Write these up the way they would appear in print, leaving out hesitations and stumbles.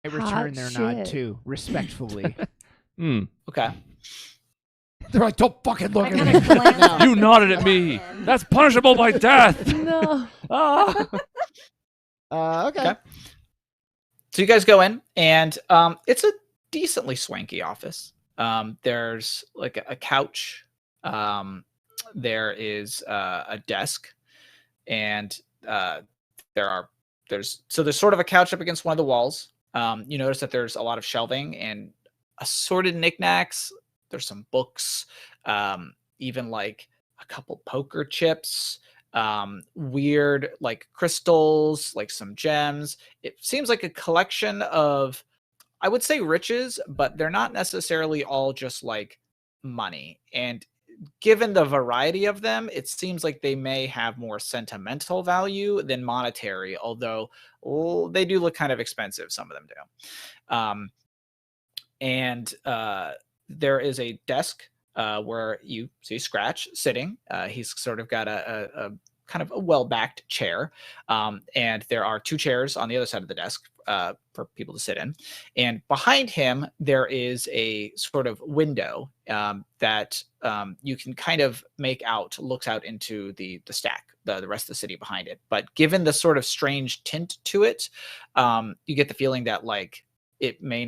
I return their nod too, respectfully. Okay. They're like, don't fucking look I at kind me. of glance at You him nodded as at we me. walk in. That's punishable by death. No. Ah. Okay. So you guys go in, and it's a decently swanky office. There's like a couch. There is a desk, and there's sort of a couch up against one of the walls. You notice that there's a lot of shelving and assorted knickknacks. There's some books, even like a couple poker chips, weird like crystals, like some gems. It seems like a collection of, I would say, riches, but they're not necessarily all just like money. And given the variety of them, it seems like they may have more sentimental value than monetary, although they do look kind of expensive. Some of them do. And there is a desk where you see Scratch sitting. He's sort of got a kind of a well-backed chair. And there are 2 chairs on the other side of the desk for people to sit in. And behind him, there is a sort of window that you can kind of make out, looks out into the stack, the rest of the city behind it. But given the sort of strange tint to it, you get the feeling that like it may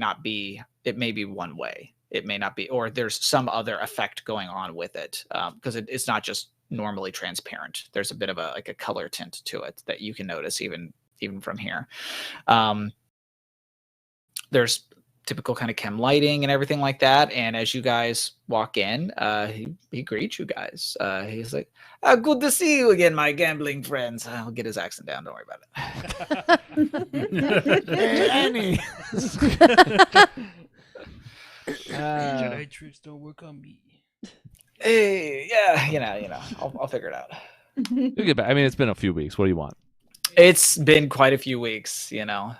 be one way. It may not be, or there's some other effect going on with it, because it's not just normally transparent. There's a bit of a color tint to it that you can notice even from here. There's typical kind of chem lighting and everything like that. And as you guys walk in, he greets you guys. He's like, good to see you again, my gambling friends. I'll get his accent down. Don't worry about it. Hey, Annie. Jedi tricks don't work on me. Hey, yeah, you know, I'll figure it out. You'll get back. I mean, it's been a few weeks. What do you want? It's been quite a few weeks, you know.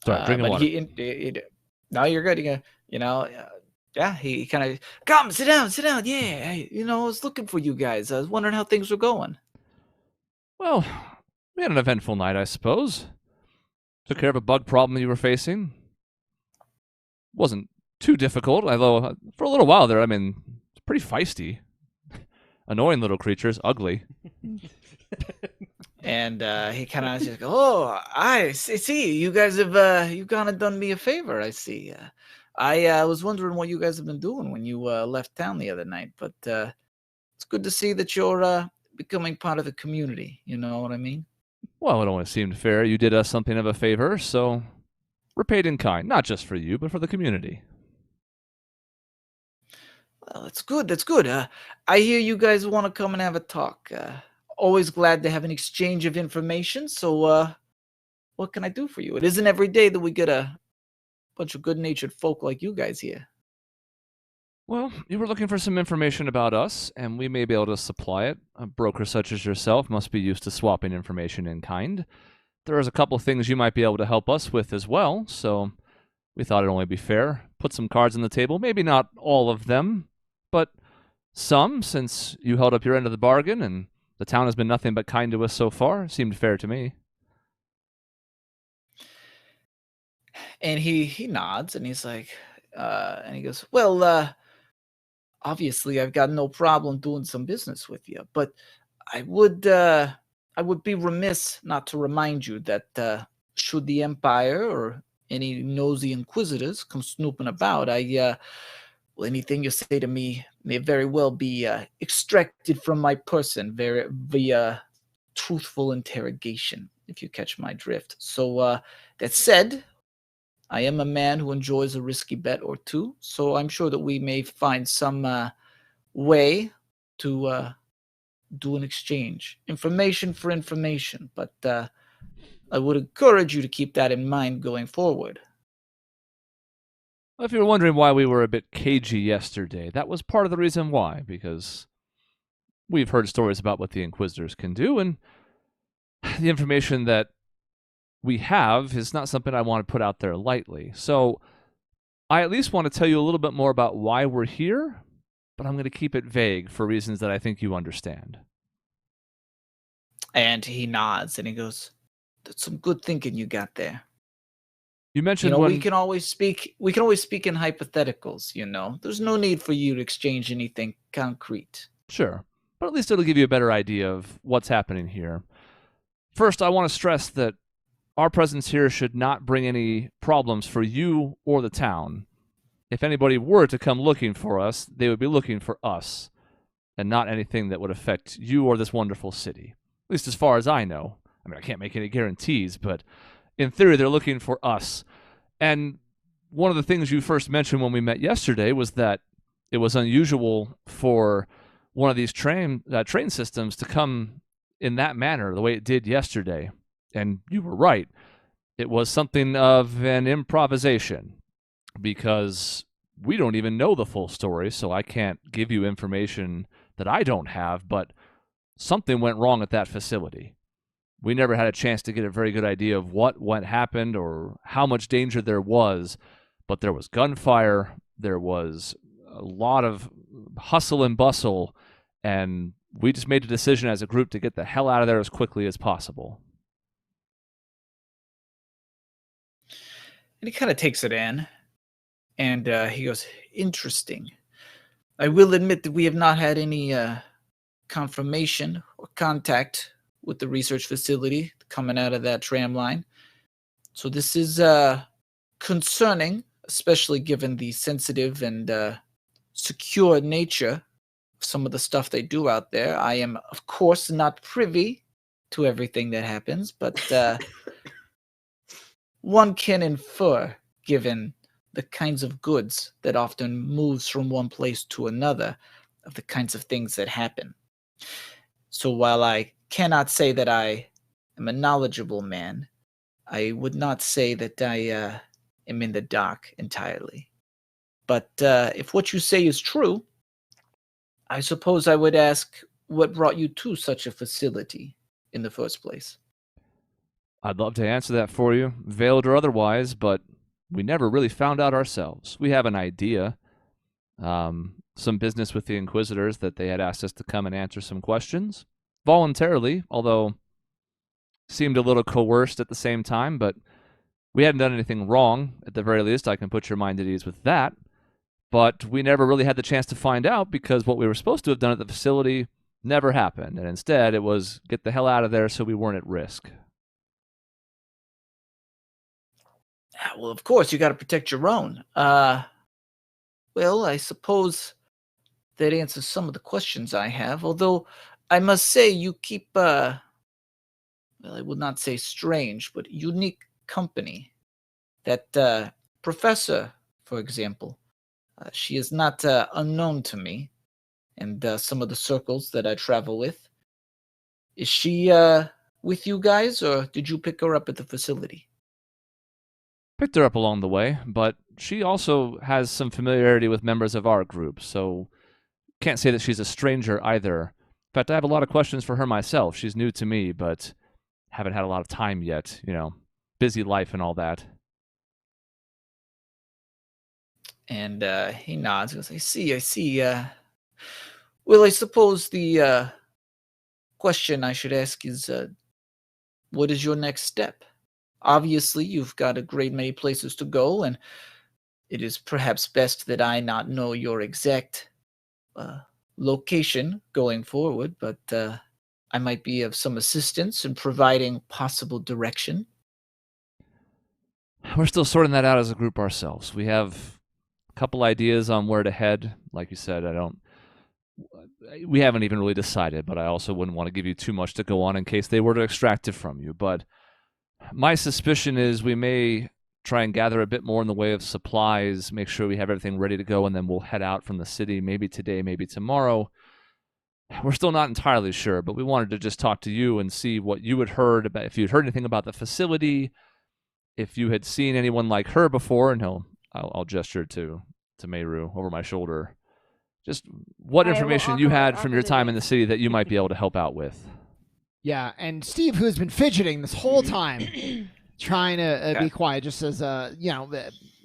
Sorry, drinking water. No, you're good. Yeah, he kind of, come, sit down. Yeah, I was looking for you guys. I was wondering how things were going. Well, we had an eventful night, I suppose. Took care of a bug problem you were facing. Wasn't too difficult, although for a little while there, I mean, it's pretty feisty. Annoying little creatures, ugly. And he kind of like, oh, I see. You guys have you kind of done me a favor. I see. I was wondering what you guys have been doing when you left town the other night, but it's good to see that you're becoming part of the community. You know what I mean? Well, it only seemed fair. You did us something of a favor, so repaid in kind. Not just for you, but for the community. Well, that's good. That's good. I hear you guys want to come and have a talk. Always glad to have an exchange of information. So, what can I do for you? It isn't every day that we get a bunch of good-natured folk like you guys here. Well, you were looking for some information about us, and we may be able to supply it. A broker such as yourself must be used to swapping information in kind. There's a couple things you might be able to help us with as well, so we thought it'd only be fair. Put some cards on the table, maybe not all of them, but some, since you held up your end of the bargain, and the town has been nothing but kind to us so far. Seemed fair to me. And he nods, and he's like, and he goes, well, obviously I've got no problem doing some business with you, but I would be remiss not to remind you that should the Empire or any nosy inquisitors come snooping about, well, anything you say to me may very well be extracted from my person via truthful interrogation, if you catch my drift. So that said, I am a man who enjoys a risky bet or two, so I'm sure that we may find some way to do an exchange. Information for information, but I would encourage you to keep that in mind going forward. Well, if you were wondering why we were a bit cagey yesterday, that was part of the reason why, because we've heard stories about what the Inquisitors can do, and the information that we have is not something I want to put out there lightly. So I at least want to tell you a little bit more about why we're here, but I'm going to keep it vague for reasons that I think you understand. And he nods and he goes, That's some good thinking you got there. You mentioned You know, when we can always speak in hypotheticals. There's no need for you to exchange anything concrete. Sure, but at least it'll give you a better idea of what's happening here. First, I want to stress that our presence here should not bring any problems for you or the town. If anybody were to come looking for us, they would be looking for us, and not anything that would affect you or this wonderful city. At least as far as I know. I mean, I can't make any guarantees, but in theory, they're looking for us. And one of the things you first mentioned when we met yesterday was that it was unusual for one of these train systems to come in that manner, the way it did yesterday. And you were right. It was something of an improvisation, because we don't even know the full story, so I can't give you information that I don't have, but something went wrong at that facility. We never had a chance to get a very good idea of what happened or how much danger there was, but there was gunfire, there was a lot of hustle and bustle, and we just made a decision as a group to get the hell out of there as quickly as possible. And he kind of takes it in, and he goes, interesting. I will admit that we have not had any confirmation or contact with the research facility coming out of that tram line. So this is concerning, especially given the sensitive and secure nature of some of the stuff they do out there. I am, of course, not privy to everything that happens, but one can infer, given the kinds of goods that often moves from one place to another, of the kinds of things that happen. So while I cannot say that I am a knowledgeable man, I would not say that I am in the dark entirely. But if what you say is true, I suppose I would ask what brought you to such a facility in the first place. I'd love to answer that for you, veiled or otherwise, but we never really found out ourselves. We have an idea, some business with the Inquisitors that they had asked us to come and answer some questions, voluntarily, although seemed a little coerced at the same time, but we hadn't done anything wrong. At the very least, I can put your mind at ease with that. But we never really had the chance to find out, because what we were supposed to have done at the facility never happened, and instead it was get the hell out of there so we weren't at risk. Well, of course, you got to protect your own. Well, I suppose that answers some of the questions I have, although I must say you keep, well, I would not say strange, but unique company. That professor, for example, she is not unknown to me and some of the circles that I travel with. Is she with you guys, or did you pick her up at the facility? Picked her up along the way, but she also has some familiarity with members of our group, so can't say that she's a stranger either. In fact, I have a lot of questions for her myself. She's new to me, but haven't had a lot of time yet, busy life and all that. And he nods and goes, I see. Well, I suppose the question I should ask is, what is your next step? Obviously, you've got a great many places to go, and it is perhaps best that I not know your exact location going forward, but I might be of some assistance in providing possible direction. We're still sorting that out as a group ourselves. We have a couple ideas on where to head. Like you said, we haven't even really decided, but I also wouldn't want to give you too much to go on in case they were to extract it from you. But my suspicion is we may try and gather a bit more in the way of supplies, make sure we have everything ready to go, and then we'll head out from the city, maybe today, maybe tomorrow. We're still not entirely sure, but we wanted to just talk to you and see what you had heard about, if you'd heard anything about the facility, if you had seen anyone like her before, and I'll gesture to Meru over my shoulder. Just what information you had from your time in the city that you might be able to help out with. Yeah, and Steve, who's been fidgeting this whole time, trying to be quiet, just says,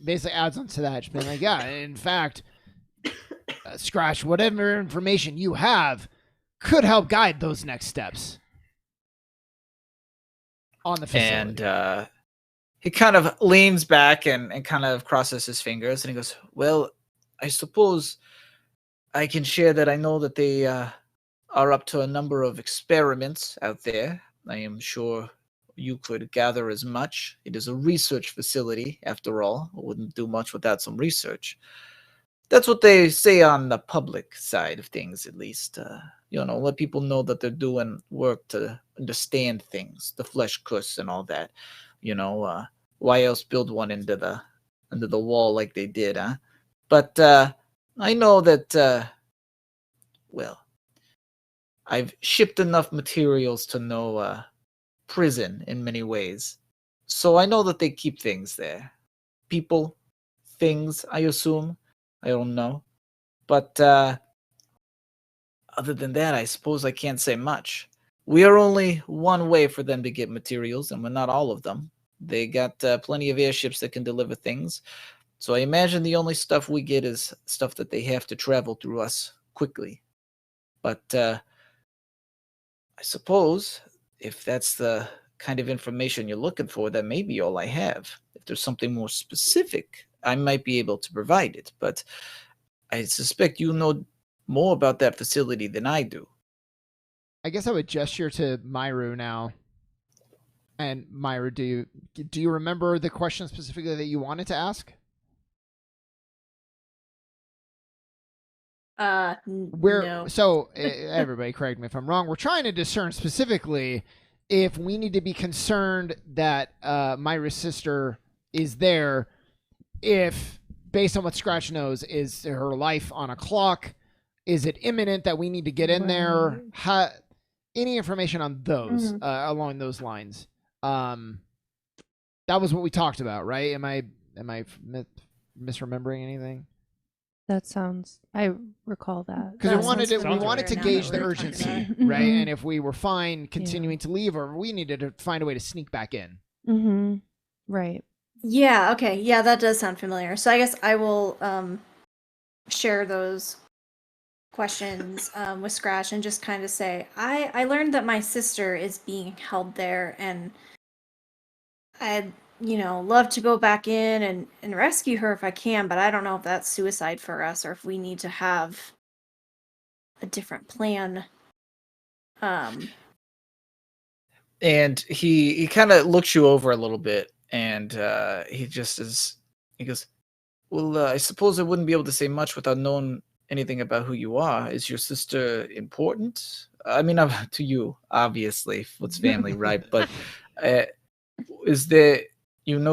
basically adds on to that. Just being like, yeah, in fact, Scratch, whatever information you have could help guide those next steps. on the facility. And he kind of leans back and kind of crosses his fingers, and he goes, "Well, I suppose I can share that I know that they are up to a number of experiments out there. I am sure you could gather as much. It is a research facility, after all. I wouldn't do much without some research. That's what they say on the public side of things, at least. Let people know that they're doing work to understand things, the flesh curse and all that. Why else build one into the wall like they did, huh? But I know that, well, I've shipped enough materials to know prison in many ways. So I know that they keep things there. People, things, I assume. I don't know. But other than that, I suppose I can't say much. We are only one way for them to get materials, and we're not all of them. They got plenty of airships that can deliver things. So I imagine the only stuff we get is stuff that they have to travel through us quickly. But I suppose if that's the kind of information you're looking for, that may be all I have. If there's something more specific, I might be able to provide it. But I suspect you know more about that facility than I do. I guess I would gesture to Myru now. And Myru, do you remember the question specifically that you wanted to ask? No. So everybody, correct me if I'm wrong. We're trying to discern specifically if we need to be concerned that Myra's sister is there. If, based on what Scratch knows, is her life on a clock? Is it imminent that we need to get in there? Any information on those along those lines? That was what we talked about, right? Am I misremembering anything? That sounds. I recall that. Because we wanted to gauge the right. urgency, right? And if we were fine continuing to leave, or we needed to find a way to sneak back in. Mm-hmm. Right. Yeah, okay. Yeah, that does sound familiar. So I guess I will share those questions with Scratch and just kind of say, I learned that my sister is being held there, and I'd, love to go back in and rescue her if I can, but I don't know if that's suicide for us or if we need to have a different plan. And he kind of looks you over a little bit, and he goes, "Well, I suppose I wouldn't be able to say much without knowing anything about who you are. Is your sister important? I mean, to you, obviously, what's family, right? But is there,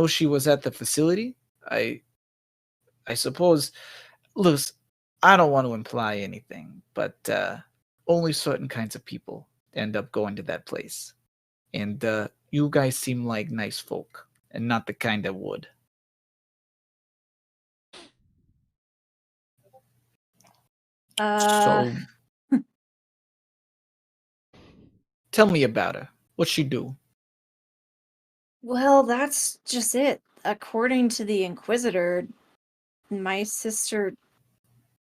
she was at the facility? I suppose, look, I don't want to imply anything, but only certain kinds of people end up going to that place. And you guys seem like nice folk, and not the kind that would." So, tell me about her. What'd she do? Well, that's just it. According to the Inquisitor, my sister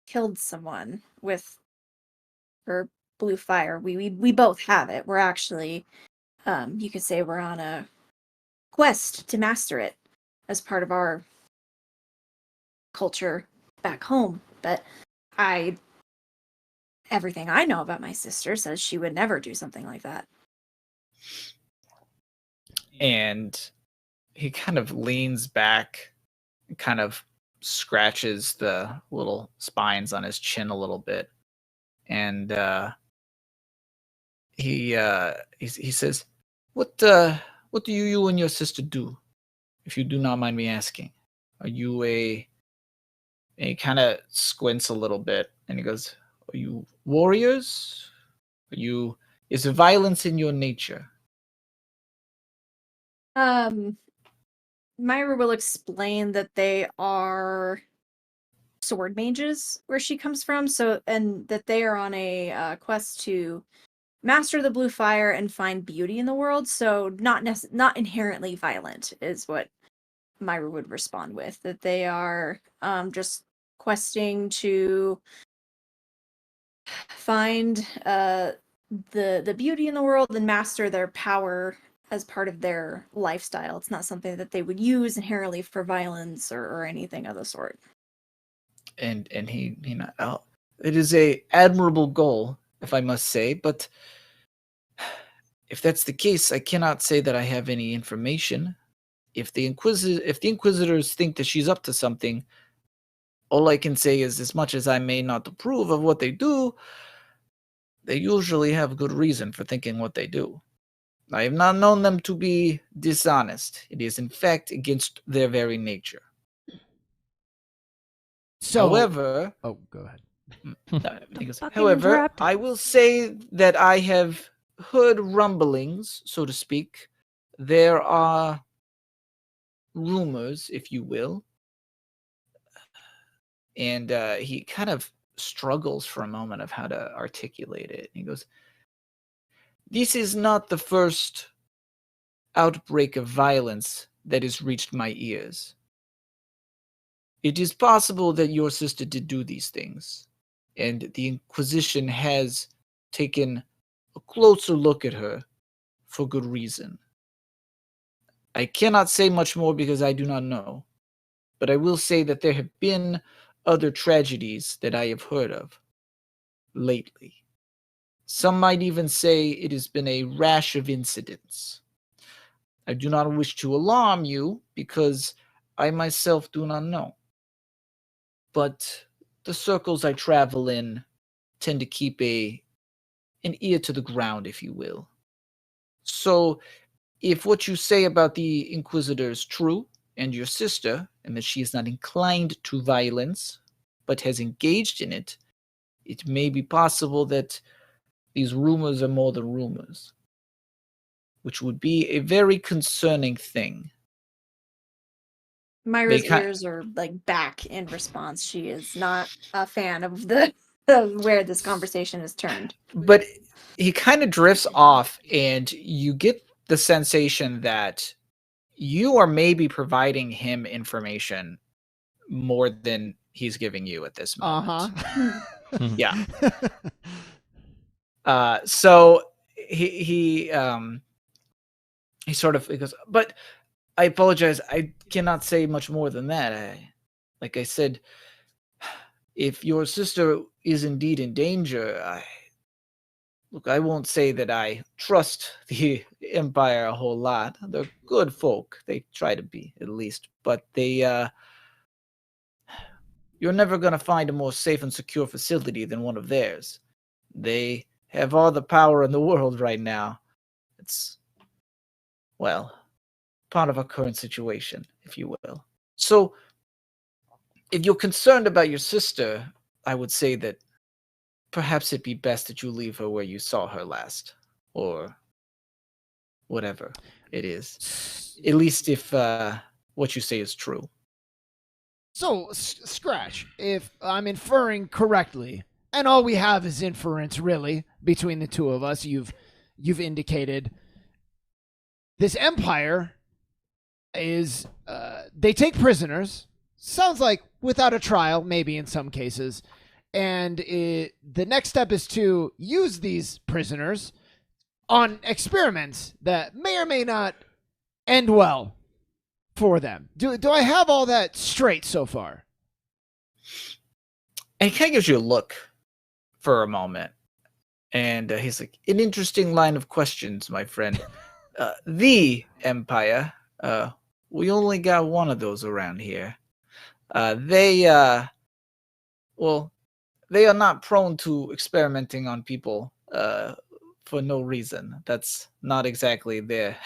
killed someone with her blue fire. We both have it. We're actually, you could say we're on a quest to master it as part of our culture back home. But everything I know about my sister says she would never do something like that. And he kind of leans back and kind of scratches the little spines on his chin a little bit. And he says, What do you and your sister do, if you do not mind me asking? Are you and he kind of squints a little bit, and he goes, are you warriors? Is there violence in your nature? Myra will explain that they are sword mages where she comes from, and that they are on a quest to master the blue fire and find beauty in the world, so not inherently violent is what Myra would respond with. That they are just questing to find the beauty in the world and master their power as part of their lifestyle. It's not something that they would use inherently for violence or anything of the sort. And it is a admirable goal, if I must say, but if that's the case, I cannot say that I have any information. If the Inquisitors think that she's up to something, all I can say is, as much as I may not approve of what they do, they usually have good reason for thinking what they do. I have not known them to be dishonest. It is, in fact, against their very nature. So, However, oh, go ahead. fucking however, interrupted. I will say that I have heard rumblings, so to speak. There are rumors, if you will. And he kind of struggles for a moment of how to articulate it. He goes, "This is not the first outbreak of violence that has reached my ears. It is possible that your sister did do these things, and the Inquisition has taken a closer look at her for good reason. I cannot say much more because I do not know, but I will say that there have been other tragedies that I have heard of lately. Some might even say it has been a rash of incidents. I do not wish to alarm you because I myself do not know. But the circles I travel in tend to keep an ear to the ground, if you will. So, if what you say about the Inquisitor is true, and your sister, and that she is not inclined to violence, but has engaged in it, it may be possible that these rumors are more than rumors, which would be a very concerning thing." Myra's ears are like back in response. She is not a fan of the of where this conversation has turned. But he kind of drifts off, and you get the sensation that you are maybe providing him information more than he's giving you at this moment. Yeah. So he sort of he goes, "But I apologize. I cannot say much more than that. Like I said, if your sister is indeed in danger, I won't say that I trust the Empire a whole lot. They're good folk. They try to be, at least. But you're never going to find a more safe and secure facility than one of theirs. They have all the power in the world right now. It's, well, part of our current situation, if you will. So, if you're concerned about your sister, I would say that perhaps it'd be best that you leave her where you saw her last, or whatever it is. At least if what you say is true." So, Scratch, if I'm inferring correctly, and all we have is inference, really, between the two of us, you've indicated this Empire is they take prisoners. Sounds like without a trial, maybe in some cases. And the next step is to use these prisoners on experiments that may or may not end well for them. Do I have all that straight so far? And he kind of gives you a look for a moment. And he's like, "An interesting line of questions, my friend. The Empire, we only got one of those around here. They are not prone to experimenting on people for no reason. That's not exactly their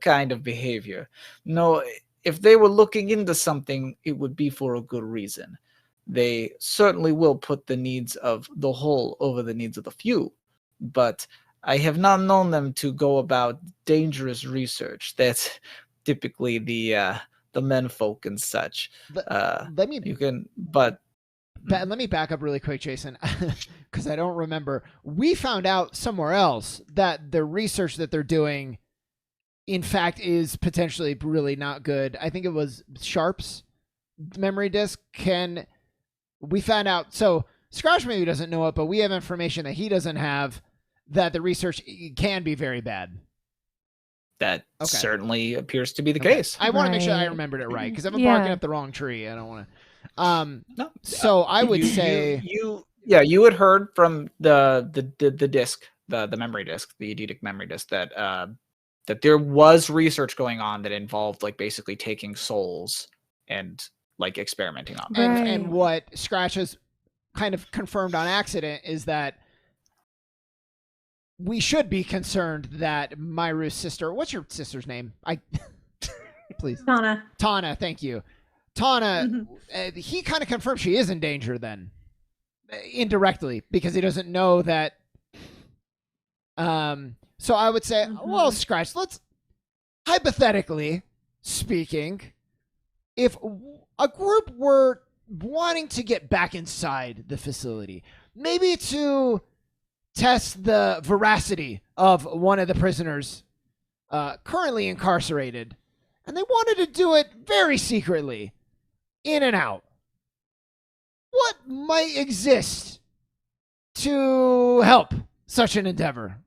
kind of behavior. No, if they were looking into something, it would be for a good reason. They certainly will put the needs of the whole over the needs of the few. But I have not known them to go about dangerous research. That's typically the menfolk and such. Let me back up really quick, Jason, because I don't remember. We found out somewhere else that the research that they're doing, in fact, is potentially really not good. I think it was Sharp's memory disk. We found out, so Scratch maybe doesn't know it, but we have information that he doesn't have, that the research can be very bad. That Okay. certainly appears to be the Okay. case. I want to make sure I Right. remembered it right because if I'm Yeah. barking up the wrong tree, I don't want to. No. So I would you, say you had heard from the disc, the memory disc, the eidetic memory disc, that that there was research going on that involved like basically taking souls and like experimenting on them. and Right. what Scratch has kind of confirmed on accident is that we should be concerned that Myru's sister. What's your sister's name? Please. Donna. Tana, thank you. Tana, he kind of confirmed she is in danger then, indirectly, because he doesn't know that. So I would say, well, Scratch, let's, hypothetically speaking, if a group were wanting to get back inside the facility, maybe to test the veracity of one of the prisoners currently incarcerated, and they wanted to do it very secretly, in and out. What might exist to help such an endeavor?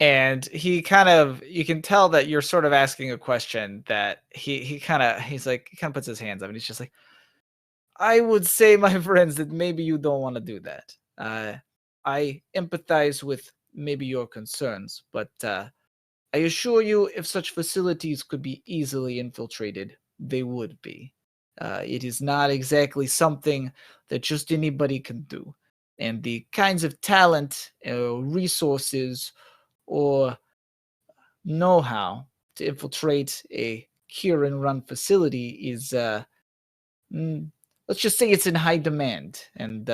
And he kind of, you can tell that you're sort of asking a question that he kind of puts his hands up and he's just like, I would say, my friends, that maybe you don't want to do that. I empathize with maybe your concerns, but I assure you, if such facilities could be easily infiltrated, they would be. It is not exactly something that just anybody can do. And the kinds of talent, resources, or know-how to infiltrate a Kieran-run facility is, let's just say it's in high demand. And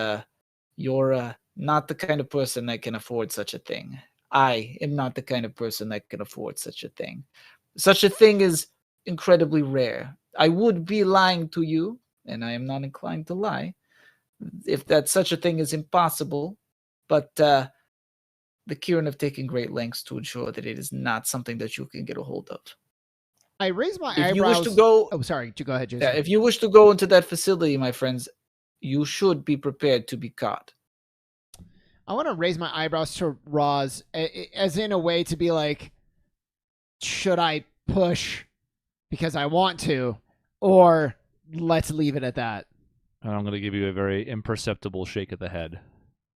you're not the kind of person that can afford such a thing. I am not the kind of person that can afford such a thing. Such a thing is incredibly rare. I would be lying to you, and I am not inclined to lie, if that such a thing is impossible. But the Kieran have taken great lengths to ensure that it is not something that you can get a hold of. I raise my If eyebrows. you wish to go, Oh, sorry. Go ahead, Jason. if you wish to go into that facility, my friends, you should be prepared to be caught. I want to raise my eyebrows to Roz, as in a way to be like, should I push because I want to, or let's leave it at that? And I'm going to give you a very imperceptible shake of the head.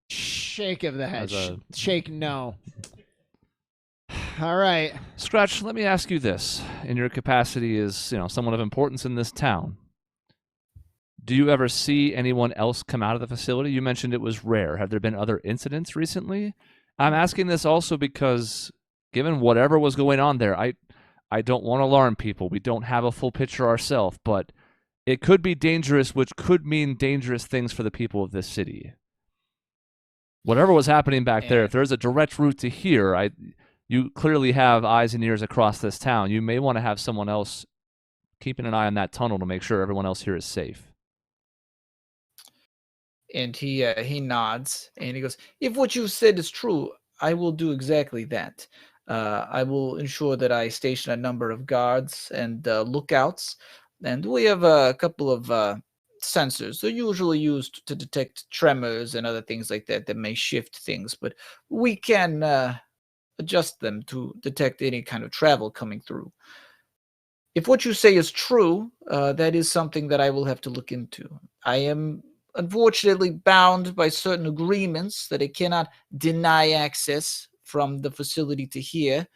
Shake of the head. As a- Shake no. All right. Scratch, let me ask you this. In your capacity as, someone of importance in this town, do you ever see anyone else come out of the facility? You mentioned it was rare. Have there been other incidents recently? I'm asking this also because, given whatever was going on there, I don't want to alarm people. We don't have a full picture ourselves, but it could be dangerous, which could mean dangerous things for the people of this city. Whatever was happening back there, if there's a direct route to here, you clearly have eyes and ears across this town. You may want to have someone else keeping an eye on that tunnel to make sure everyone else here is safe. And he nods and he goes, if what you said is true, I will do exactly that. I will ensure that I station a number of guards and lookouts. And we have a couple of sensors. They're usually used to detect tremors and other things like that may shift things. But we can adjust them to detect any kind of travel coming through. If what you say is true, that is something that I will have to look into. I am unfortunately bound by certain agreements that I cannot deny access from the facility to here,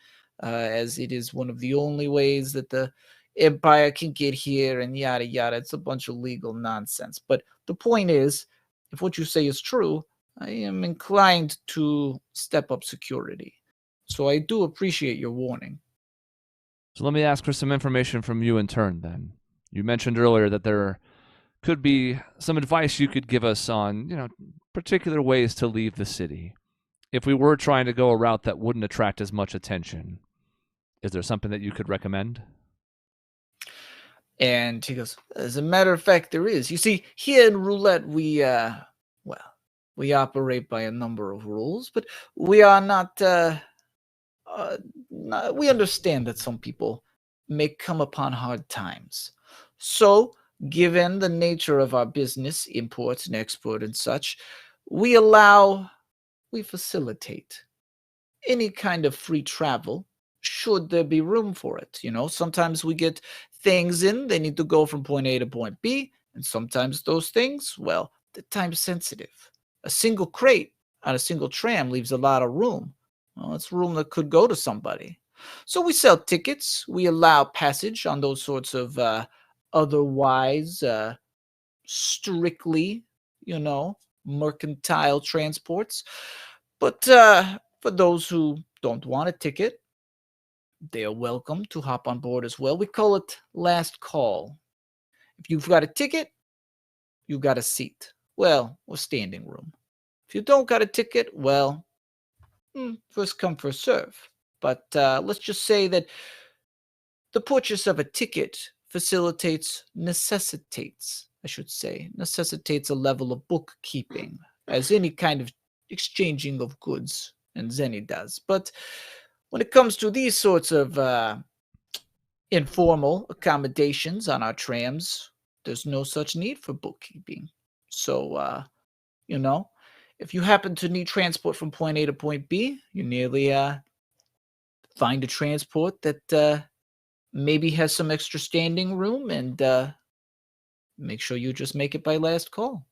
as it is one of the only ways that the Empire can get here and yada yada. It's a bunch of legal nonsense. But the point is, if what you say is true, I am inclined to step up security. So I do appreciate your warning. So let me ask for some information from you in turn then. You mentioned earlier that there could be some advice you could give us on, particular ways to leave the city. If we were trying to go a route that wouldn't attract as much attention, is there something that you could recommend? And he goes, as a matter of fact, there is. You see, here in Roulette, we operate by a number of rules, but we are not, we understand that some people may come upon hard times. So, given the nature of our business, import and export and such, we facilitate any kind of free travel should there be room for it. Sometimes we get things in, they need to go from point A to point B, and sometimes those things, well, they're time sensitive. A single crate on a single tram leaves a lot of room. Well, it's room that could go to somebody. So we sell tickets. We allow passage on those sorts of otherwise strictly, mercantile transports. But for those who don't want a ticket, they are welcome to hop on board as well. We call it last call. If you've got a ticket, you've got a seat. Well, or standing room. If you don't got a ticket, well, first come, first serve. But let's just say that the purchase of a ticket necessitates a level of bookkeeping, as any kind of exchanging of goods and Zenny does. But when it comes to these sorts of informal accommodations on our trams, there's no such need for bookkeeping. So, if you happen to need transport from point A to point B, you nearly find a transport that maybe has some extra standing room, and make sure you just make it by last call.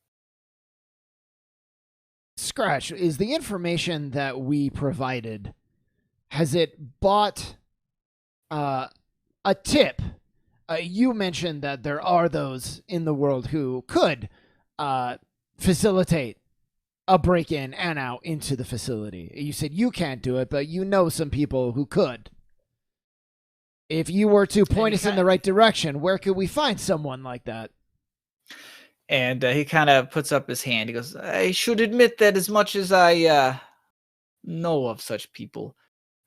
Scratch, is the information that we provided, has it bought a tip? You mentioned that there are those in the world who could facilitate a break-in and out into the facility. You said you can't do it, but you know some people who could. If you were to point us in the right direction, where could we find someone like that? And he kind of puts up his hand. He goes, I should admit that as much as I know of such people,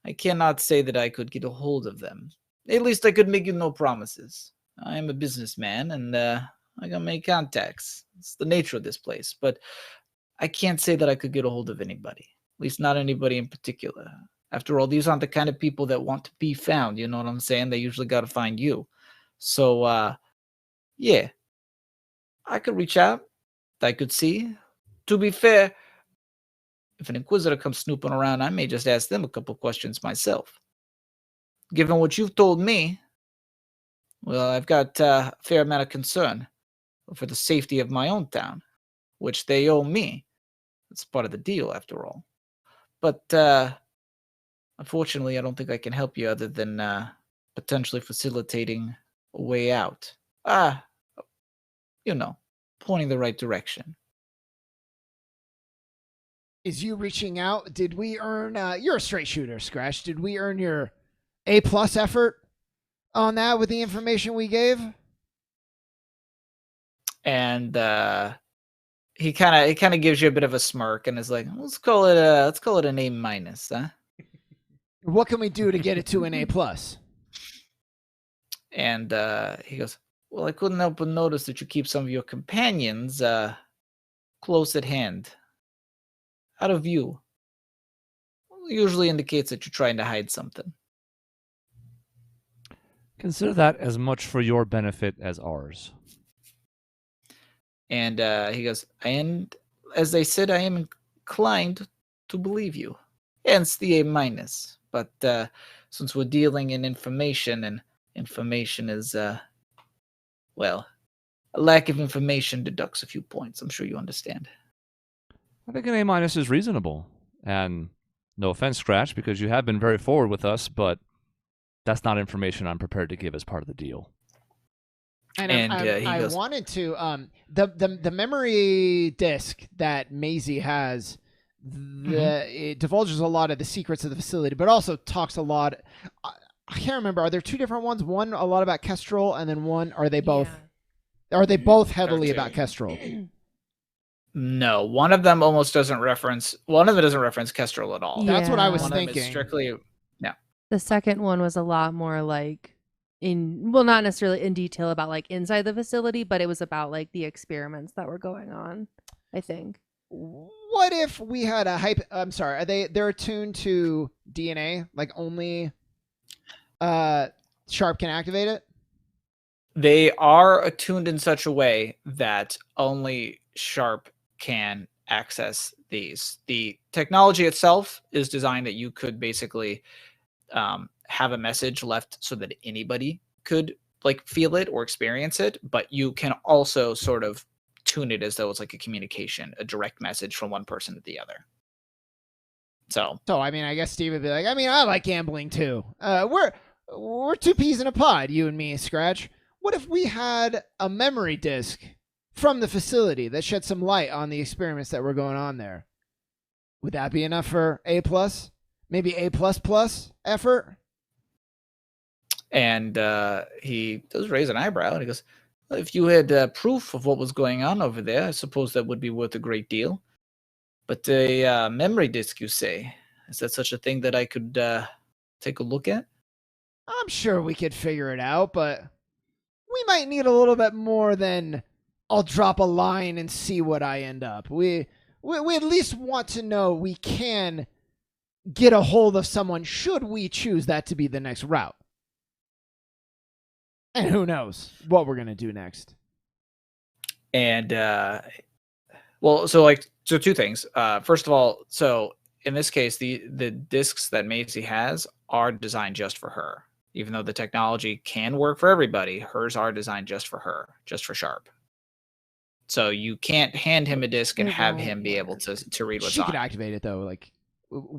I cannot say that I could get a hold of them. At least I could make you no promises. I am a businessman, and I can make contacts. It's the nature of this place. But I can't say that I could get a hold of anybody. At least not anybody in particular. After all, these aren't the kind of people that want to be found. You know what I'm saying? They usually got to find you. So, yeah. I could reach out. I could see. To be fair, if an Inquisitor comes snooping around, I may just ask them a couple questions myself. Given what you've told me, well, I've got a fair amount of concern for the safety of my own town, which they owe me. It's part of the deal, after all. But unfortunately, I don't think I can help you other than potentially facilitating a way out. Pointing the right direction. Is you reaching out? Did we earn? You're a straight shooter, Scratch. Did we earn your A+ effort on that with the information we gave? And he kind of gives you a bit of a smirk and is like, let's call it an A-, huh? What can we do to get it to an A+? And he goes, well, I couldn't help but notice that you keep some of your companions close at hand, out of view. Usually indicates that you're trying to hide something. Consider that as much for your benefit as ours. And he goes, and as I said, I am inclined to believe you. Hence the A-. But since we're dealing in information, and information is, well, a lack of information deducts a few points. I'm sure you understand. I think an A- is reasonable. And no offense, Scratch, because you have been very forward with us, but that's not information I'm prepared to give as part of the deal. And I goes, wanted to the memory disk that Maisie has. It divulges a lot of the secrets of the facility, but also talks a lot. I can't remember. Are there two different ones? One a lot about Kestrel, and then one are they both? Yeah. Are they both heavily about Kestrel? No, one of them almost doesn't reference. One of them doesn't reference Kestrel at all. Yeah. That's what I was one thinking. Of them is strictly no. The second one was a lot more like not necessarily in detail about like inside the facility, but it was about like the experiments that were going on, I think. What if we had a hype? I'm sorry. They're attuned to DNA? Like only Sharp can activate it? They are attuned in such a way that only Sharp can access these. The technology itself is designed that you could basically have a message left so that anybody could like feel it or experience it, but you can also sort of tune it as though it's like a communication, a direct message from one person to the other. So I mean, I guess Steve would be like, I mean, I like gambling too. We're two peas in a pod, you and me, Scratch. What if we had a memory disk from the facility that shed some light on the experiments that were going on there? Would that be enough for A+? Maybe A++ effort? And he does raise an eyebrow, and he goes, well, if you had proof of what was going on over there, I suppose that would be worth a great deal. But a memory disk, you say? Is that such a thing that I could take a look at? I'm sure we could figure it out, but we might need a little bit more than I'll drop a line and see what I end up. We at least want to know we can get a hold of someone should we choose that to be the next route. And who knows what we're going to do next. And so two things. First of all, so in this case, the discs that Maisie has are designed just for her. Even though the technology can work for everybody, hers are designed just for her, just for Sharp. So you can't hand him a disc and have him be able to read what's she on could it. activate it though, like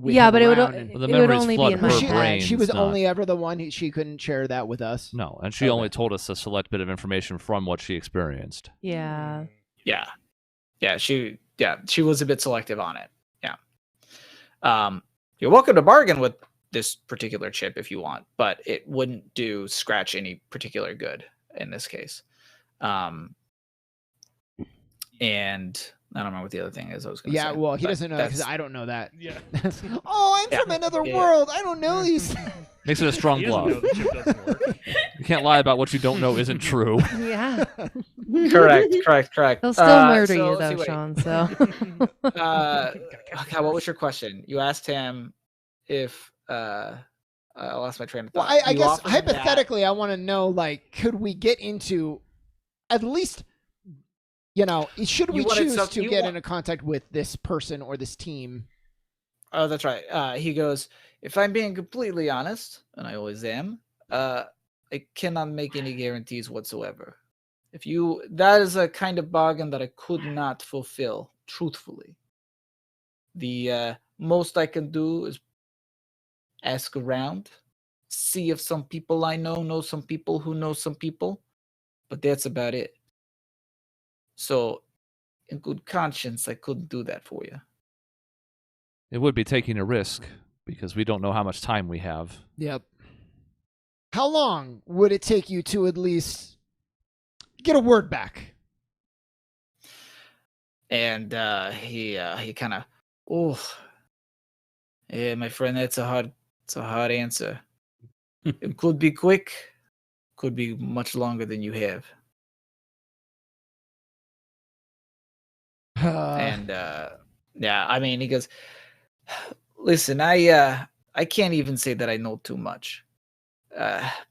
Yeah, but it would and... Well, the it would memories only be flood in her my brain. She was not- only ever the one she couldn't share that with us. No, and she only told us a select bit of information from what she experienced. Yeah. Yeah, she was a bit selective on it. Yeah. You're welcome to bargain with this particular chip if you want, but it wouldn't do Scratch any particular good in this case. And I don't remember what the other thing is I was going to say. Yeah, well, he but doesn't know because that's- I don't know that. Yeah. Oh, I'm Yeah. from another Yeah. world. I don't know these. Makes it a strong He doesn't know bluff. the chip doesn't work. You can't lie about what you don't know isn't true. Yeah. Correct. He'll still murder so you let's see, though, wait. Sean. So Okay, what was your question? You asked him if I lost my train of Well, thought. I You guess offered him that. hypothetically, I want to know, like, could we get into at least, should we You wanted choose some- to you get want- into contact with this person or this team? Oh, that's right. He goes, if I'm being completely honest, and I always am, I cannot make any guarantees whatsoever. That is a kind of bargain that I could not fulfill, truthfully. The most I can do is ask around, see if some people I know some people who know some people, but that's about it. So, in good conscience, I couldn't do that for you. It would be taking a risk because we don't know how much time we have. Yep. How long would it take you to at least get a word back? And he kind of, yeah, my friend, it's a hard answer. It could be quick, could be much longer than you have. And yeah, I mean, he goes, listen, I can't even say that I know too much,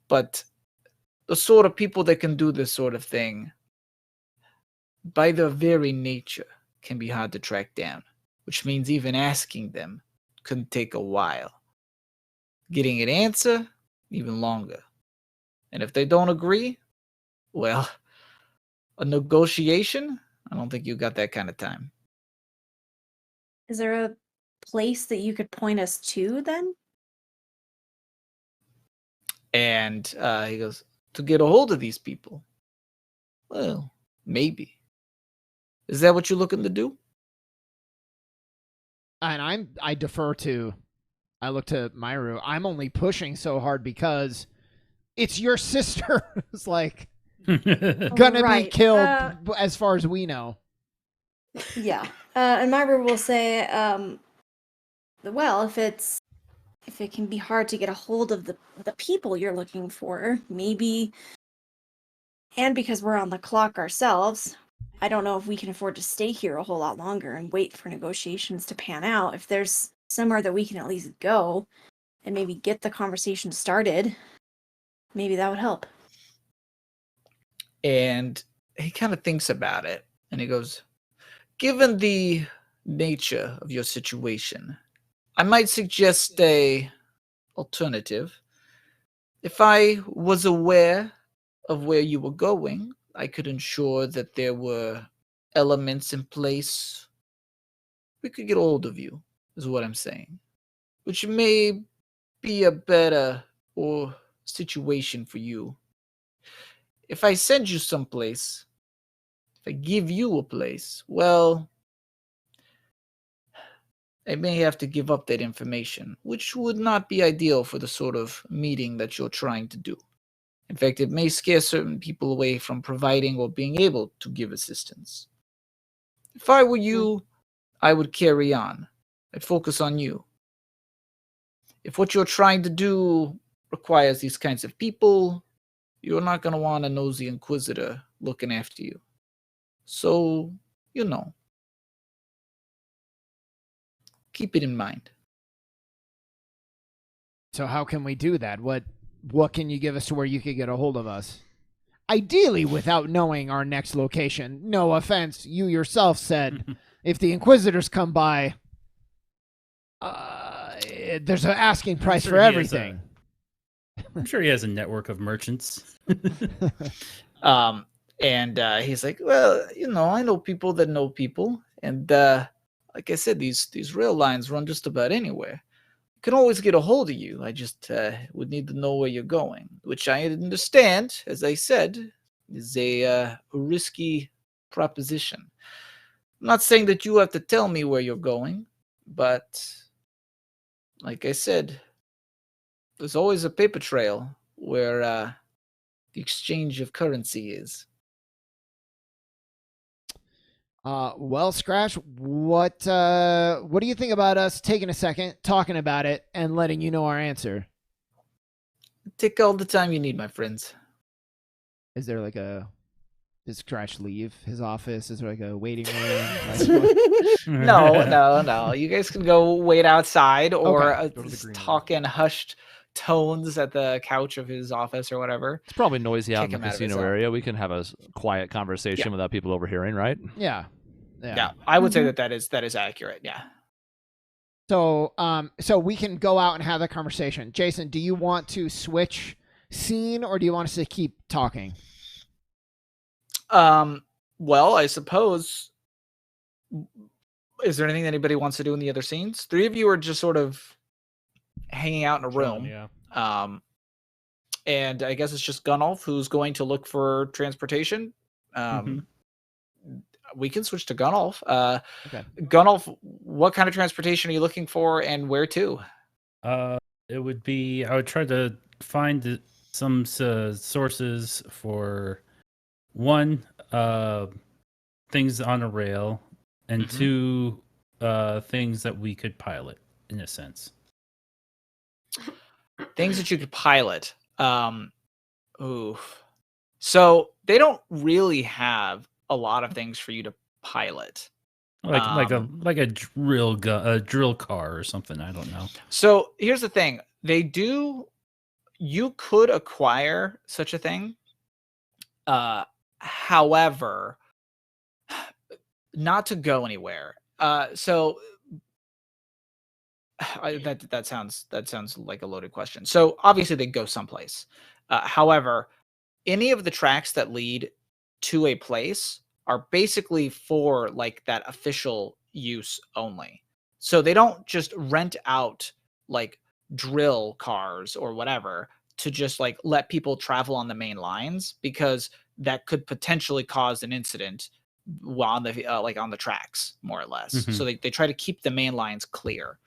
but the sort of people that can do this sort of thing, by their very nature, can be hard to track down, which means even asking them can take a while. Getting an answer, even longer. And if they don't agree, well, a negotiation, I don't think you got that kind of time. Is there a place that you could point us to then? And he goes, to get a hold of these people? Well, maybe. Is that what you're looking to do? And I defer to, I look to Myru. I'm only pushing so hard because it's your sister who's like gonna be Right. killed as far as we know. Yeah. And Myra will say, well, if it can be hard to get a hold of the people you're looking for, maybe, and because we're on the clock ourselves, I don't know if we can afford to stay here a whole lot longer and wait for negotiations to pan out. If there's somewhere that we can at least go and maybe get the conversation started, maybe that would help. And he kind of thinks about it, and he goes, given the nature of your situation, I might suggest a alternative, If I was aware of where you were going, I could ensure that there were elements in place. We could get hold of you, is what I'm saying. Which may be a better or situation for you. If I send you someplace, if I give you a place, well, I may have to give up that information, which would not be ideal for the sort of meeting that you're trying to do. In fact, it may scare certain people away from providing or being able to give assistance. If I were you, I would carry on. I'd focus on you. If what you're trying to do requires these kinds of people, you're not going to want a nosy inquisitor looking after you. So, keep it in mind. So how can we do that? What can you give us to where you could get a hold of us? Ideally, without knowing our next location. No offense, you yourself said if the Inquisitors come by, there's an asking price for everything. I'm sure he has a network of merchants. And he's like, well, I know people that know people. And like I said, these rail lines run just about anywhere. Can always get a hold of you. I just would need to know where you're going, which I understand, as I said, is a risky proposition. I'm not saying that you have to tell me where you're going, but like I said, there's always a paper trail where the exchange of currency is. Well, Scratch, what do you think about us taking a second, talking about it, and letting you know our answer? Take all the time you need, my friends. Is there does Scratch leave his office? Is there like a waiting room? No. You guys can go wait outside or Okay. Go to the green room. talk in hushed tones at the couch of his office or whatever. It's probably noisy out in Kick the him out of his casino cell. area. We can have a quiet conversation without people overhearing, right? Yeah. Yeah, I would say that is accurate. Yeah. So we can go out and have that conversation. Jason, do you want to switch scene or do you want us to keep talking? Well, I suppose. Is there anything anybody wants to do in the other scenes? 3 of you are just sort of hanging out in a room. Yeah. And I guess it's just Gunnulf who's going to look for transportation. We can switch to Gunnulf. Okay. Gunnulf, what kind of transportation are you looking for and where to? It would be, I would try to find some sources for one, things on a rail, and two, things that we could pilot in a sense. Things that you could pilot. So they don't really have a lot of things for you to pilot. Like a drill a drill car or something. I don't know. So here's the thing. You could acquire such a thing. However, not to go anywhere. That sounds like a loaded question. So obviously they go someplace. However, any of the tracks that lead to a place are basically for like that official use only. So they don't just rent out like drill cars or whatever to just like let people travel on the main lines, because that could potentially cause an incident while on the on the tracks, more or less. So they try to keep the main lines clear.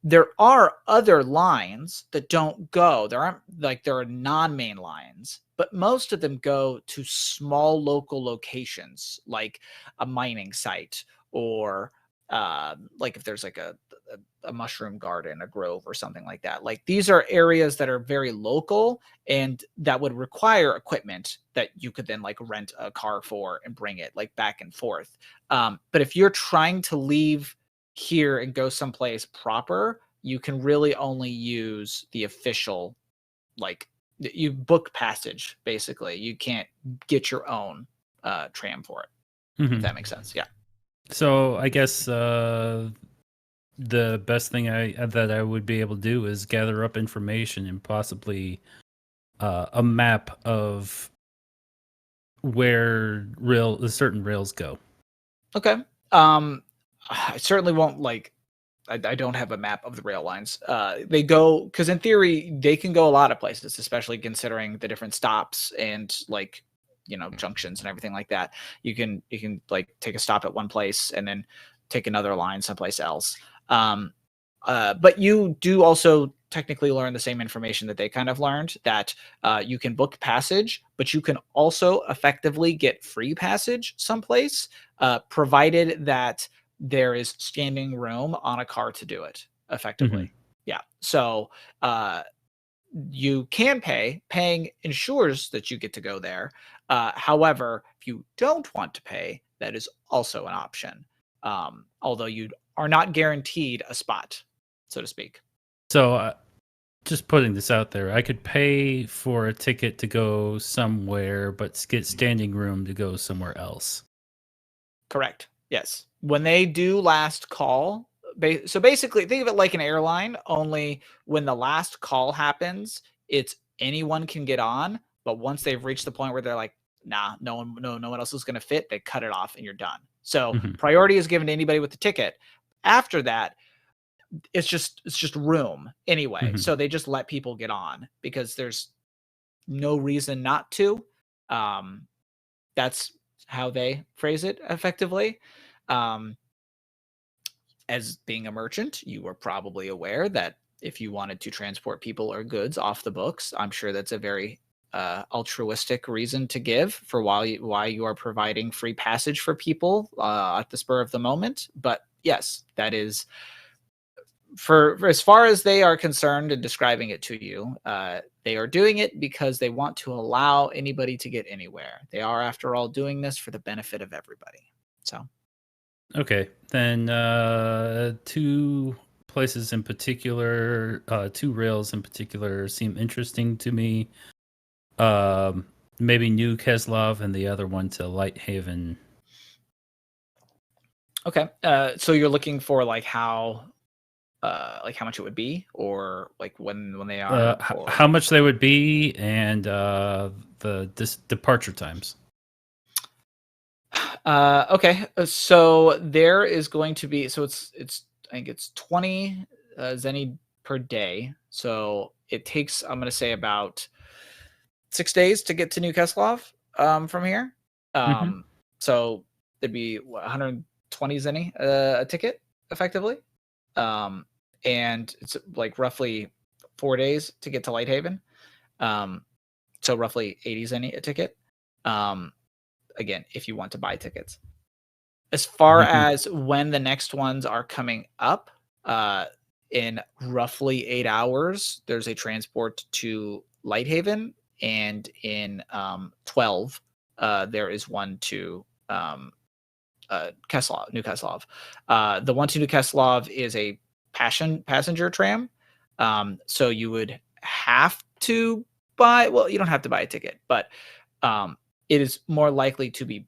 There are other lines that don't go. There are non-main lines, but most of them go to small local locations, like a mining site, or like if there's like a mushroom garden, a grove, or something like that. Like these are areas that are very local and that would require equipment that you could then like rent a car for and bring it like back and forth. But if you're trying to leave here and go someplace proper, you can really only use the official, like you book passage, basically. You can't get your own tram for it, if that makes sense. Yeah. So I guess the best thing that I would be able to do is gather up information and possibly a map of where certain rails go. Okay. I certainly won't I don't have a map of the rail lines. They go because in theory they can go a lot of places, especially considering the different stops and junctions and everything like that. You can like take a stop at one place and then take another line someplace else. But you do also technically learn the same information that they kind of learned, that you can book passage, but you can also effectively get free passage someplace, provided that there is standing room on a car to do it effectively. Yeah. So you can paying ensures that you get to go there. However, if you don't want to pay, that is also an option. Although you are not guaranteed a spot, so to speak. So just putting this out there, I could pay for a ticket to go somewhere, but get standing room to go somewhere else. Correct. Yes. When they do last call, so basically think of it like an airline, only when the last call happens, it's anyone can get on, but once they've reached the point where they're like, nah, no one else is going to fit, they cut it off and you're done. So priority is given to anybody with the ticket. After that, it's just room anyway. So they just let people get on because there's no reason not to. That's how they phrase it effectively. As being a merchant, you are probably aware that if you wanted to transport people or goods off the books, I'm sure that's a very altruistic reason to give for why you are providing free passage for people at the spur of the moment. But yes, that is for as far as they are concerned and describing it to you, they are doing it because they want to allow anybody to get anywhere. They are, after all, doing this for the benefit of everybody. So, okay, then two places in particular, two rails in particular seem interesting to me. Maybe New Keslov and the other one to Lighthaven. Okay, so you're looking for like how much it would be, or like when they are, how much they would be, and the departure times. Okay, so there is going to be, so it's I think it's 20 zenny per day. So it takes, I'm going to say, about 6 days to get to New Keslov from here. So there'd be 120 zenny a ticket effectively. And it's like roughly 4 days to get to Lighthaven. So roughly 80 zenny a ticket. Again, if you want to buy tickets. As far as when the next ones are coming up, in roughly 8 hours, there's a transport to Lighthaven, and in 12, there is one to Keslov, New Keslov. The one to New Keslov is a passenger tram. So you would have to buy, well, you don't have to buy a ticket, but it is more likely to be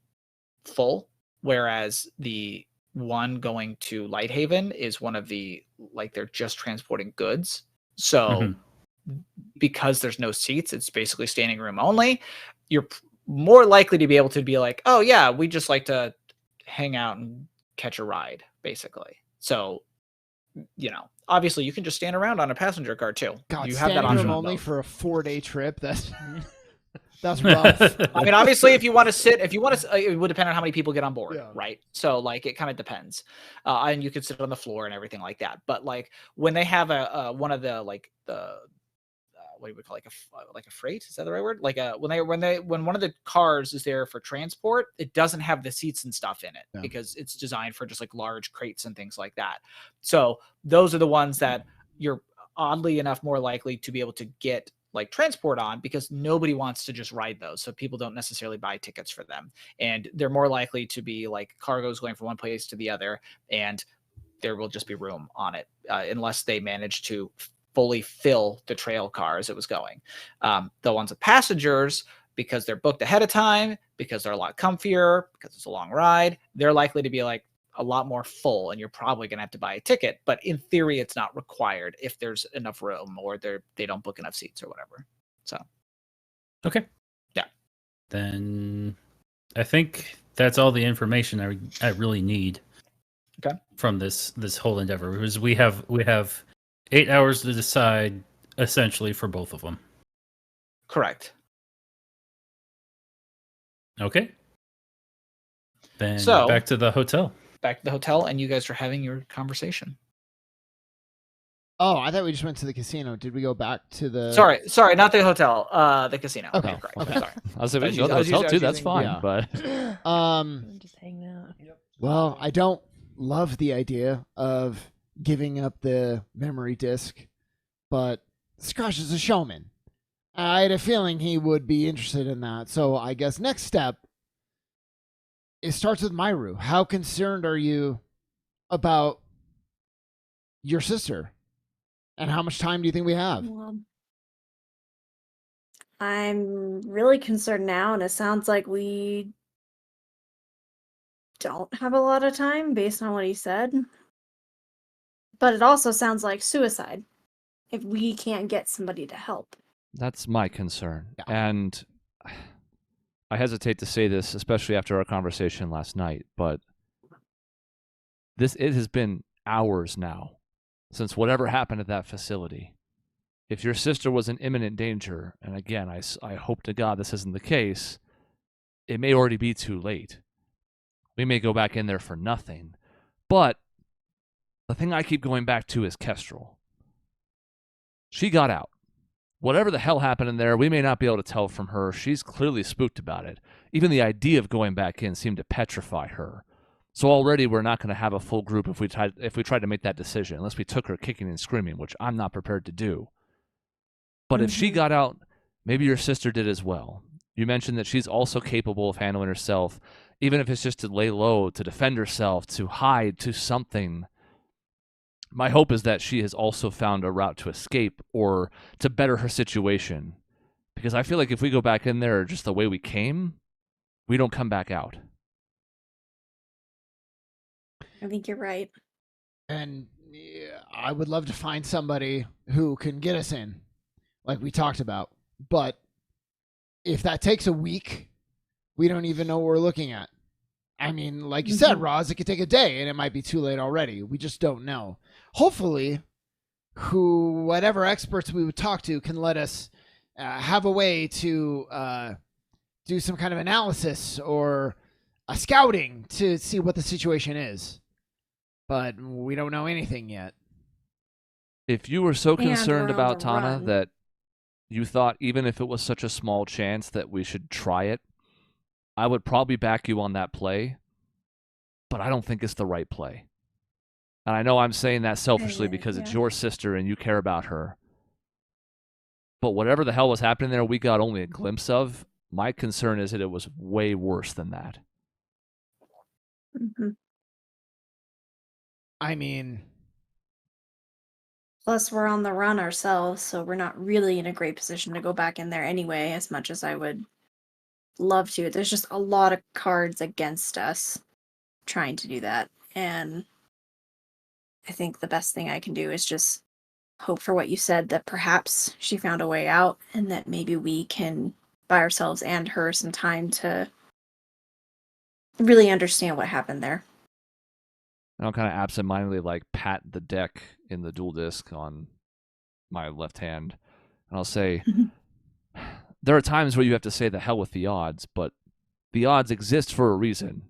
full, whereas the one going to Lighthaven is one of the, like, they're just transporting goods. So because there's no seats, it's basically standing room only. You're more likely to be able to be like, oh yeah, we just like to hang out and catch a ride, basically. So, obviously you can just stand around on a passenger car too. God, you have that standing option room only for a 4-day trip. That's rough. I mean, obviously, if you want to sit, it would depend on how many people get on board, right? So, like, it kind of depends, and you could sit on the floor and everything like that. But like when they have one of the what do we call, like a freight? Is that the right word? Like when one of the cars is there for transport, it doesn't have the seats and stuff in it because it's designed for just like large crates and things like that. So those are the ones that you're oddly enough more likely to be able to get like transport on, because nobody wants to just ride those. So people don't necessarily buy tickets for them, and they're more likely to be like cargoes going from one place to the other, and there will just be room on it unless they manage to fully fill the trail car as it was going. The ones with passengers, because they're booked ahead of time, because they're a lot comfier, because it's a long ride, they're likely to be like a lot more full, and you're probably going to have to buy a ticket. But in theory, it's not required if there's enough room, or they don't book enough seats or whatever. So Okay. Yeah. Then I think that's all the information I really need. Okay. From this whole endeavor, because we have 8 hours to decide essentially for both of them. Correct. Okay. Then So- back to the hotel. Back to the hotel, and you guys are having your conversation. Oh, I thought we just went to the casino. Did we go back to the? Sorry, not the hotel. The casino. Okay, Correct. okay. Sorry. I was like, we I can was go to the using- I hotel was too. That's using- fine. yeah. But I'm just hanging out. Well, I don't love the idea of giving up the memory disk, but Scratch is a showman. I had a feeling he would be interested in that. So I guess next step, it starts with Myru. How concerned are you about your sister? And how much time do you think we have? Well, I'm really concerned now, and it sounds like we don't have a lot of time based on what he said. But it also sounds like suicide if we can't get somebody to help. that's my concern. Yeah. And I hesitate to say this, especially after our conversation last night, but it has been hours now since whatever happened at that facility. If your sister was in imminent danger, and again, I hope to God this isn't the case, it may already be too late. We may go back in there for nothing. But the thing I keep going back to is Kestrel. She got out. Whatever the hell happened in there, we may not be able to tell from her. She's clearly spooked about it. Even the idea of going back in seemed to petrify her. So already we're not going to have a full group if we tried to make that decision, unless we took her kicking and screaming, which I'm not prepared to do. But if she got out, maybe your sister did as well. You mentioned that she's also capable of handling herself, even if it's just to lay low, to defend herself, to hide, to something. My hope is that she has also found a route to escape or to better her situation. Because I feel like if we go back in there just the way we came, we don't come back out. I think you're right. And yeah, I would love to find somebody who can get us in, like we talked about. But if that takes a week, we don't even know what we're looking at. I mean, like you said, Roz, it could take a day, and it might be too late already. We just don't know. Hopefully, whatever experts we would talk to can let us have a way to do some kind of analysis or a scouting to see what the situation is. But we don't know anything yet. If you were so And concerned we're on about the Tana run. that you thought even if it was such a small chance that we should try it, I would probably back you on that play, but I don't think it's the right play. And I know I'm saying that selfishly because it's your sister and you care about her. But whatever the hell was happening there, we got only a glimpse of. My concern is that it was way worse than that. I mean, Plus, we're on the run ourselves, so we're not really in a great position to go back in there anyway, as much as I would love to. There's just a lot of cards against us trying to do that. And I think the best thing I can do is just hope for what you said, that perhaps she found a way out and that maybe we can buy ourselves and her some time to really understand what happened there. And I'll kind of absentmindedly like pat the deck in the dual disc on my left hand. And I'll say, there are times where you have to say the hell with the odds, but the odds exist for a reason.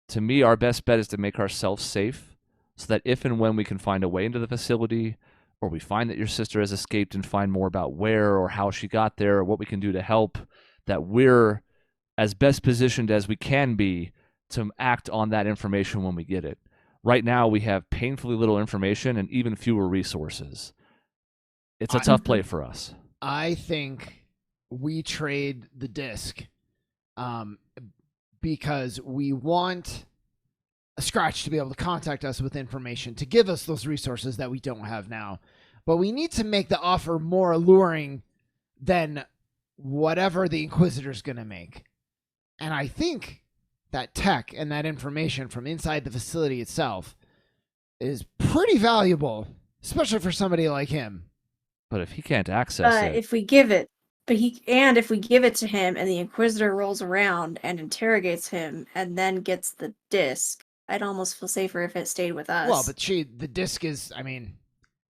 To me, our best bet is to make ourselves safe so that if and when we can find a way into the facility, or we find that your sister has escaped and find more about where or how she got there or what we can do to help, that we're as best positioned as we can be to act on that information when we get it. Right now, we have painfully little information and even fewer resources. It's a tough play for us. I think we trade the disc because we want a Scratch to be able to contact us with information, to give us those resources that we don't have now. But we need to make the offer more alluring than whatever the Inquisitor's going to make. And I think that tech and that information from inside the facility itself is pretty valuable, especially for somebody like him. But if he can't access it, If we give it But if we give it to him and the Inquisitor rolls around and interrogates him and then gets the disc, I'd almost feel safer if it stayed with us. Well, but the disc is,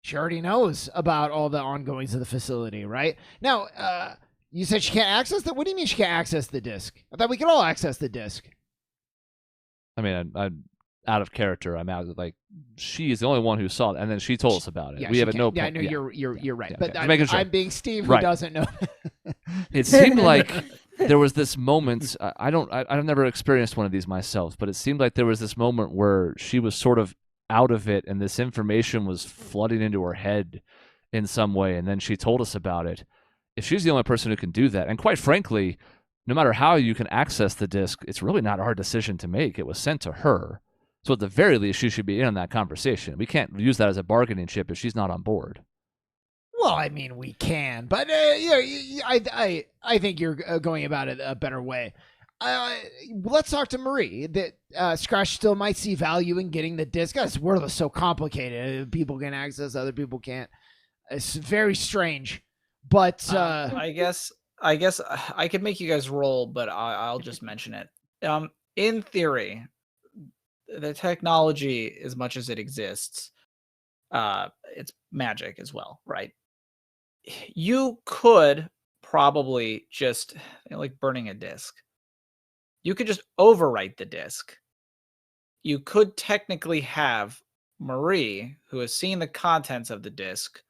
she already knows about all the ongoings of the facility, right? Now, you said she can't access that? What do you mean she can't access the disc? I thought we could all access the disc. I mean, I'm out of character. I'm out. Like, she is the only one who saw it, and then she told us about it. Yeah, we have can. no. Yeah, no, you're right. Yeah, but Just making sure. I'm being Steve, who Right. doesn't know. It seemed like there was this moment. I've never experienced one of these myself, but it seemed like there was this moment where she was sort of out of it, and this information was flooding into her head in some way, and then she told us about it. If she's the only person who can do that, and quite frankly, no matter how you can access the disc, it's really not our decision to make. It was sent to her. So at the very least, she should be in on that conversation. We can't use that as a bargaining chip if she's not on board. Well, I mean, we can, but I think you're going about it a better way. Let's talk to Marie. That Scratch still might see value in getting the disc. This world is so complicated. People can access, other people can't. It's very strange. But I guess I could make you guys roll, but I'll just mention it. In theory, the technology, as much as it exists, it's magic as well, right? You could probably just like burning a disk. You could just overwrite the disk. You could technically have Marie, who has seen the contents of the disk,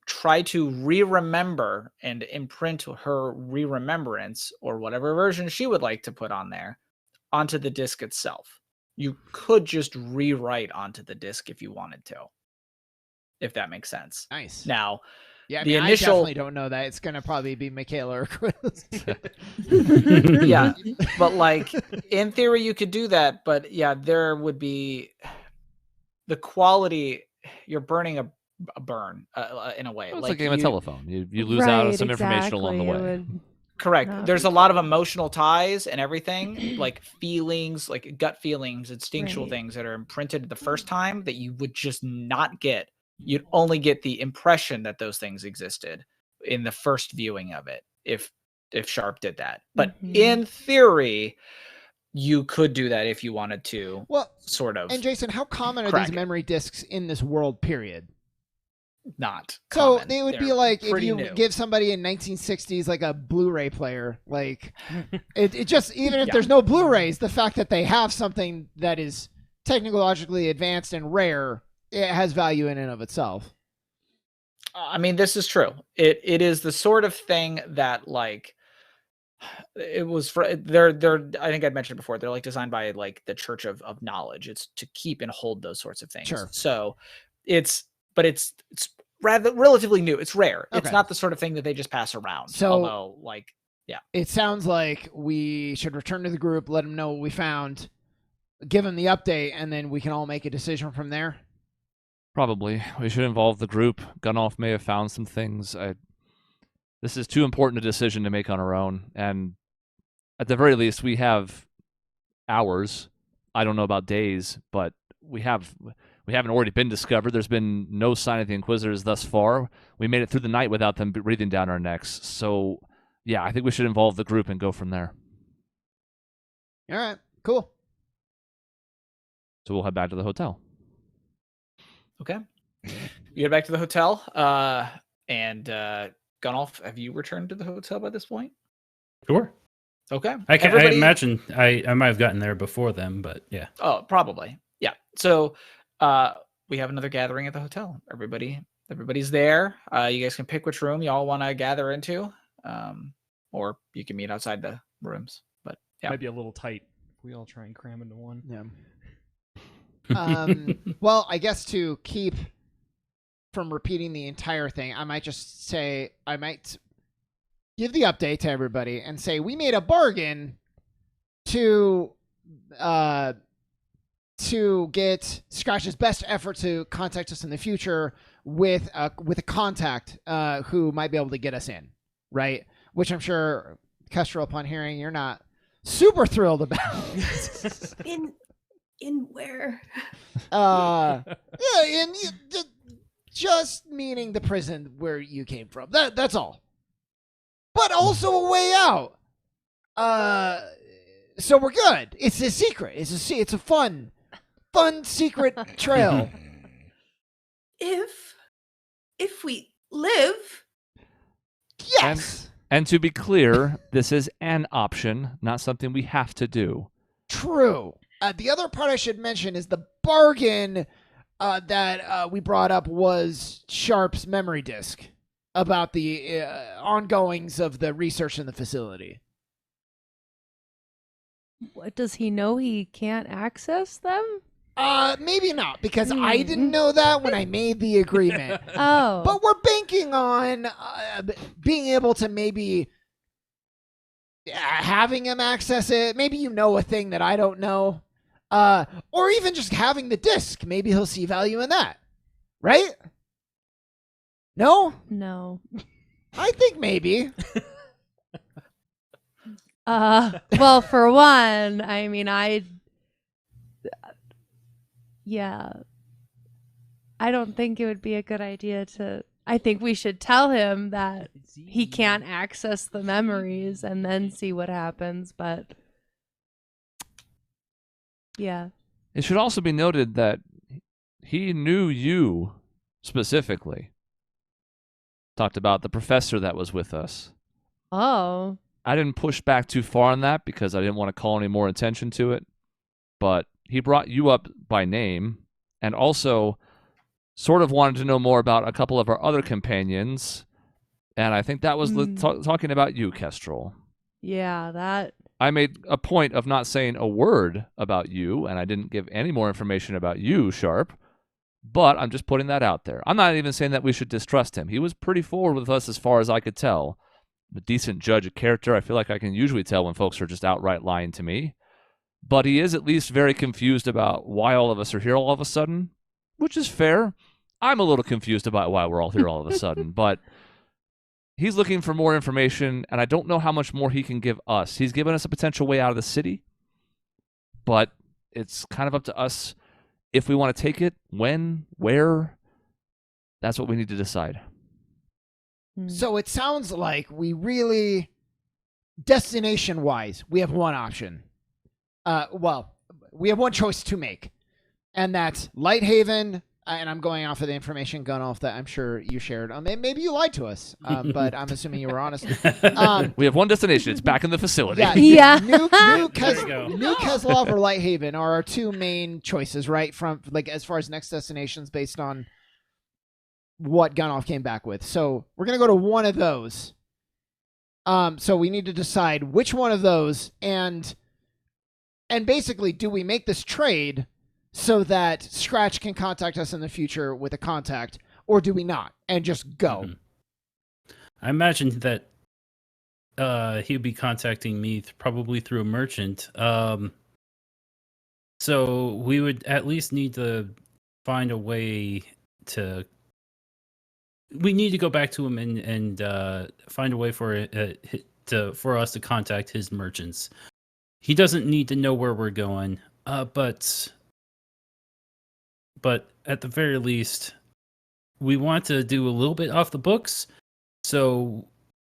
try to re-remember and imprint her re-remembrance or whatever version she would like to put on there onto the disk itself. You could just rewrite onto the disk if you wanted to, if that makes sense. Nice. Now, yeah, the I initial... definitely don't know that. It's going to probably be Michaela or Chris. Yeah, but like in theory you could do that, but yeah, there would be the quality. You're burning a burn in a way. It's like a game of telephone. You lose out on some information along the way. Correct. There's a lot of emotional ties and everything, like feelings, like gut feelings, instinctual things that are imprinted the first time that you would just not get. You'd only get the impression that those things existed in the first viewing of it, if Sharp did that. But in theory, you could do that if you wanted to. Well, sort of. And Jason, how common are these memory disks in this world? Period. Not so common. They would They're be like if you new. Give somebody in 1960s like a Blu-ray player, like it just, even if there's no Blu-rays, the fact that they have something that is technologically advanced and rare, it has value in and of itself. I mean, this is true. It is the sort of thing that like it was for they're I think I'd mentioned before, they're like designed by like the Church of Knowledge. It's to keep and hold those sorts of things. Sure. So it's rather relatively new. It's rare. Okay. It's not the sort of thing that they just pass around. So, although, like, yeah, it sounds like we should return to the group, let them know what we found, give them the update, and then we can all make a decision from there. Probably. We should involve the group. Gunoff may have found some things. This is too important a decision to make on our own, and at the very least, we have hours. I don't know about days, but we haven't already been discovered. There's been no sign of the Inquisitors thus far. We made it through the night without them breathing down our necks. So, yeah, I think we should involve the group and go from there. All right, cool. So we'll head back to the hotel. Okay. You get back to the hotel, and Gunoff, have you returned to the hotel by this point? Sure. Okay. I imagine I might have gotten there before them, but yeah. Oh, probably. Yeah. So we have another gathering at the hotel. Everybody's there. You guys can pick which room y'all want to gather into, or you can meet outside the rooms. But yeah, might be a little tight if we all try and cram into one. Yeah. Well, I guess to keep from repeating the entire thing, I might just say, I might give the update to everybody and say we made a bargain to get Scratch's best effort to contact us in the future with a contact who might be able to get us in, right? Which I'm sure, Kestrel, upon hearing, you're not super thrilled about. In where? Yeah, just meaning the prison where you came from. That's all. but also a way out. So we're good. It's a secret. It's a fun secret trail. If we live, Yes. And to be clear, this is an option, not something we have to do. True. The other part I should mention is the bargain that we brought up was Sharp's memory disk about the ongoings of the research in the facility. What, does he know he can't access them? Maybe not, because I didn't know that when I made the agreement. Oh. But we're banking on being able to maybe having him access it. Maybe you know a thing that I don't know. Or even just having the disc. Maybe he'll see value in that. Right? No? No. I think maybe. Well, for one, I mean, yeah. I don't think it would be a good idea to... I think we should tell him that he can't access the memories and then see what happens, but... Yeah. It should also be noted that he knew you specifically. Talked about the professor that was with us. Oh. I didn't push back too far on that because I didn't want to call any more attention to it. But he brought you up by name and also sort of wanted to know more about a couple of our other companions. And I think that was talking about you, Kestrel. Yeah, that... I made a point of not saying a word about you, and I didn't give any more information about you, Sharp. But I'm just putting that out there. I'm not even saying that we should distrust him. He was pretty forward with us as far as I could tell. A decent judge of character. I feel like I can usually tell when folks are just outright lying to me. But he is at least very confused about why all of us are here all of a sudden, which is fair. I'm a little confused about why we're all here all of a sudden, but he's looking for more information, and I don't know how much more he can give us. He's given us a potential way out of the city, but it's kind of up to us if we want to take it, when, where. That's what we need to decide. So it sounds like we really, destination-wise, we have one option. Well, we have one choice to make, and that's Lighthaven. And I'm going off of the information gun off that I'm sure you shared. Maybe you lied to us, but I'm assuming you were honest. We have one destination. It's back in the facility. Yeah. New Keslov or Lighthaven are our two main choices, right? From like as far as next destinations based on what Gunoff came back with. So we're gonna go to one of those. So we need to decide which one of those, and basically, do we make this trade so that Scratch can contact us in the future with a contact, or do we not and just go? I imagine that he would be contacting me probably through a merchant. So we would at least need to find a way to... We need to go back to him and find a way for us to contact his merchants. He doesn't need to know where we're going, but at the very least, we want to do a little bit off the books. So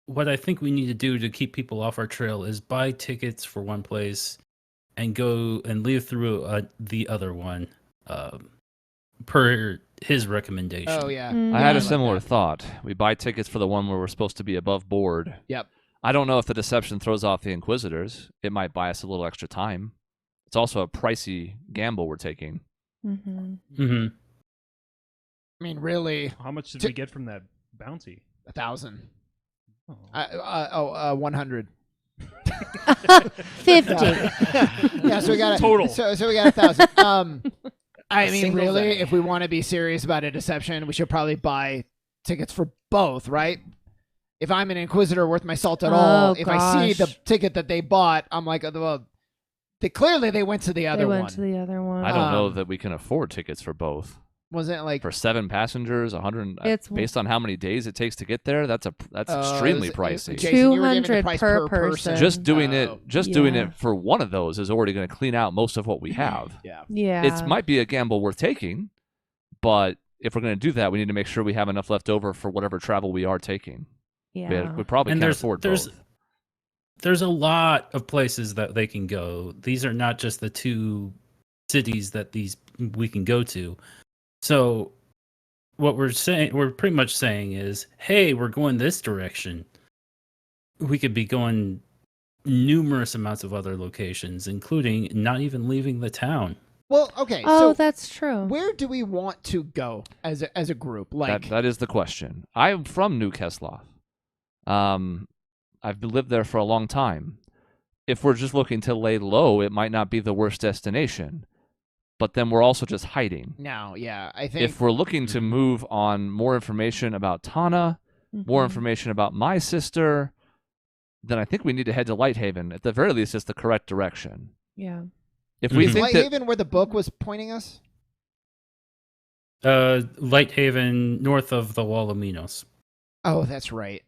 what I think we need to do to keep people off our trail is buy tickets for one place and go and leave through the other one, per his recommendation. Oh, yeah. I had a similar thought. We buy tickets for the one where we're supposed to be above board. Yep. I don't know if the deception throws off the Inquisitors. It might buy us a little extra time. It's also a pricey gamble we're taking. Mm-hmm. Mm-hmm. I mean, really, How much did we get from that bounty? 1,000. Oh. 100. 50. Yeah, so we got Total. So we got 1,000. I mean, single really, day. if we want to be serious about a deception, we should probably buy tickets for both, right? If I'm an Inquisitor worth my salt at all, if I see the ticket that they bought, I'm like, well, they went to the other one. They went to the other one. I don't know that we can afford tickets for both. Wasn't it like For 7 passengers, 100 It's- based on how many days it takes to get there, that's extremely pricey. Jason, you were giving the 200 price per person. Just doing Oh. doing Yeah. it for one of those is already going to clean out most of what we have. Yeah. Yeah. It might be a gamble worth taking, but if we're going to do that, we need to make sure we have enough left over for whatever travel we are taking. Yeah. We probably And can't afford both. There's a lot of places that they can go. These are not just the 2 cities that we can go to. So what we're pretty much saying is, hey, we're going this direction. We could be going numerous amounts of other locations, including not even leaving the town. Well, okay. Oh, So that's true. where do we want to go as a group? Like, That is the question. I'm from New Kesloff. I've lived there for a long time. If we're just looking to lay low, it might not be the worst destination. But then we're also just hiding. no, yeah, I think If we're looking to move on more information about Tana, more Mhm. information about my sister, then I think we need to head to Lighthaven. At the very least, it's the correct direction. Yeah. If we Mhm. think that Lighthaven, where the book was pointing us. Lighthaven, north of the Wall of Minos. Oh, that's right.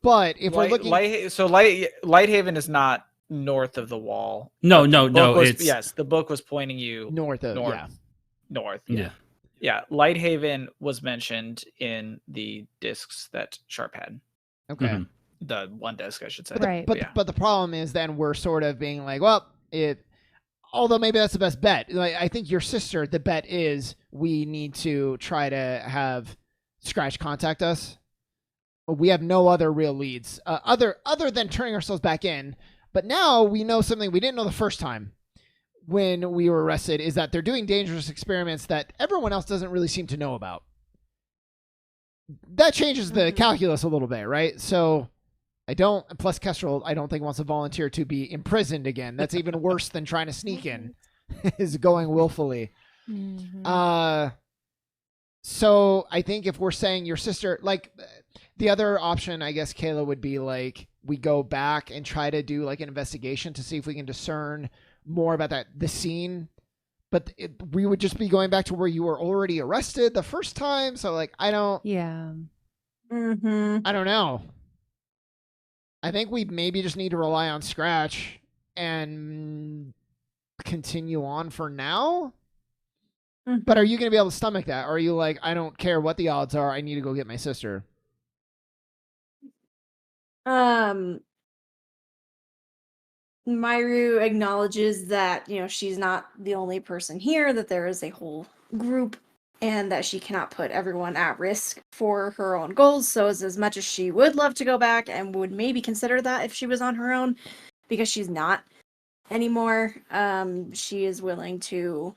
But if we're looking, Lighthaven is not north of the wall. No, But no, the book no. was- It's yes, the book was pointing you north of, north. yeah. North. yeah. Yeah, Lighthaven was mentioned in the discs that Sharp had. Okay. Mhm. The one disc, I should say. Right. But yeah. but the problem is then we're sort of being like, well, although maybe that's the best bet. Like, I think your sister, the bet is we need to try to have Scratch contact us. We have no other real leads other than turning ourselves back in. But now we know something we didn't know the first time when we were arrested, is that they're doing dangerous experiments that everyone else doesn't really seem to know about. That changes the calculus a little bit, right? So plus Kestrel, I don't think wants to volunteer to be imprisoned again. That's even worse than trying to sneak in, is going willfully. Mhm. So I think if we're saying your sister, like, the other option, I guess, Kayla, would be like we go back and try to do like an investigation to see if we can discern more about the scene. But we would just be going back to where you were already arrested the first time. So like, I don't know. I think we maybe just need to rely on Scratch and continue on for now. But are you going to be able to stomach that? Or are you like, I don't care what the odds are, I need to go get my sister? Myru acknowledges that, she's not the only person here, that there is a whole group, and that she cannot put everyone at risk for her own goals. So as much as she would love to go back and would maybe consider that if she was on her own, because she's not anymore, she is willing to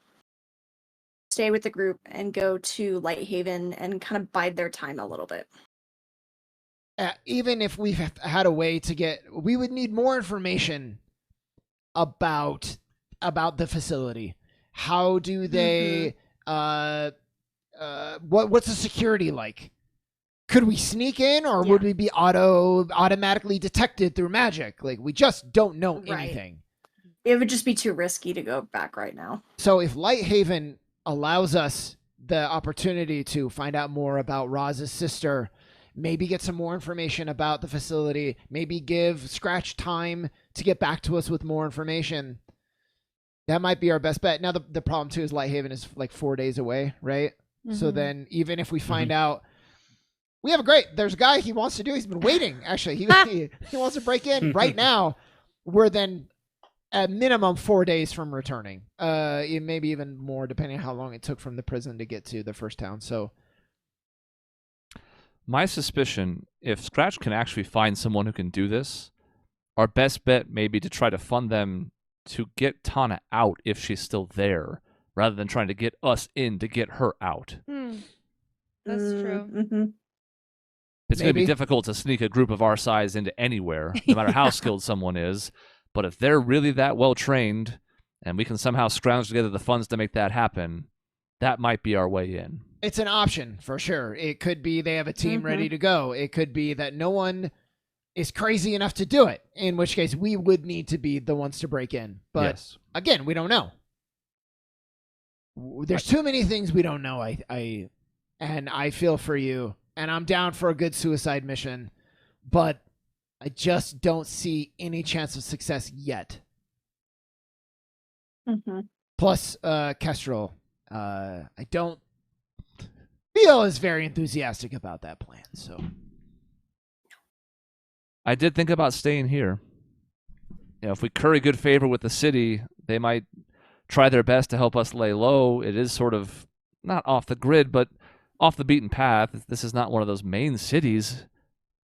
stay with the group and go to Lighthaven and kind of bide their time a little bit. Even if we've had a way to we would need more information about the facility. How do they, what's the security like? Could we sneak in, or would we be automatically detected through magic? Like, we just don't know anything. It would just be too risky to go back right now. So if Lighthaven allows us the opportunity to find out more about Roz's sister, maybe get some more information about the facility, maybe give Scratch time to get back to us with more information, that might be our best bet. Now, the problem, too, is Lighthaven is like 4 days away, right? So then even if we find out, there's a guy he wants to do, he's been waiting, actually. He wants to break in right now. We're then at minimum 4 days from returning. Maybe even more, depending on how long it took from the prison to get to the first town. So my suspicion, if Scratch can actually find someone who can do this, our best bet may be to try to fund them to get Tana out if she's still there, rather than trying to get us in to get her out. That's true. It's going to be difficult to sneak a group of our size into anywhere, no matter how skilled someone is. But if they're really that well trained, and we can somehow scrounge together the funds to make that happen, that might be our way in. It's an option for sure. It could be they have a team ready to go. It could be that no one is crazy enough to do it, in which case we would need to be the ones to break in. But again, we don't know. There's too many things we don't know. And I feel for you, and I'm down for a good suicide mission, but I just don't see any chance of success yet. Plus, Kestrel, I don't feel is very enthusiastic about that plan. So I did think about staying here. You know, if we curry good favor with the city, they might try their best to help us lay low. It is sort of not off the grid, but off the beaten path. This is not one of those main cities.